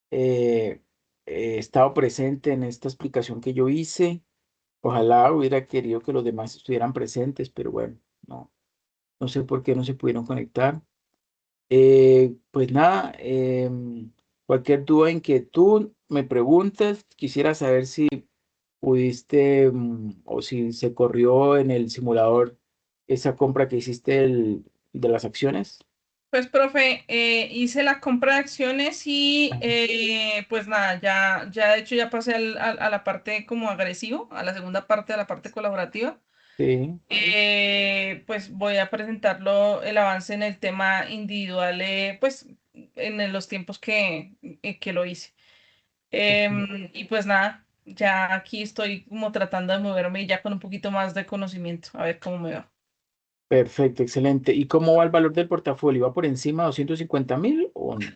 eh, estado presente en esta explicación que yo hice. Ojalá hubiera querido que los demás estuvieran presentes, pero bueno, no, no sé por qué no se pudieron conectar. Pues nada, cualquier duda, inquietud, me preguntas. Quisiera saber si pudiste o si se corrió en el simulador esa compra que hiciste de las acciones. Pues, profe, hice la compra de acciones y pues nada, ya de hecho ya pasé a la parte como agresivo, a la segunda parte de la parte colaborativa. Sí. Pues voy a presentarlo el avance en el tema individual, pues en los tiempos que lo hice. Ok. Y pues nada. Ya aquí estoy como tratando de moverme ya con un poquito más de conocimiento, a ver cómo me va. Perfecto, excelente. ¿Y cómo va el valor del portafolio? ¿Va por encima de 250.000 o no?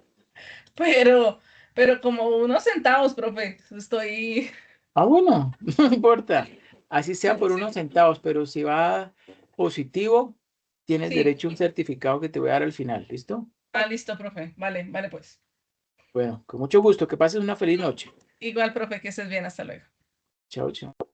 Pero, pero como unos centavos, profe, estoy, Ah, bueno, no importa. Así sea por unos sí, centavos, pero si va positivo, tienes sí. derecho a un certificado que te voy a dar al final. ¿Listo? Ah, listo, profe. Vale, vale, pues. Bueno, con mucho gusto. Que pases una feliz noche. Igual, profe, que estés bien, hasta luego. Chao, chao.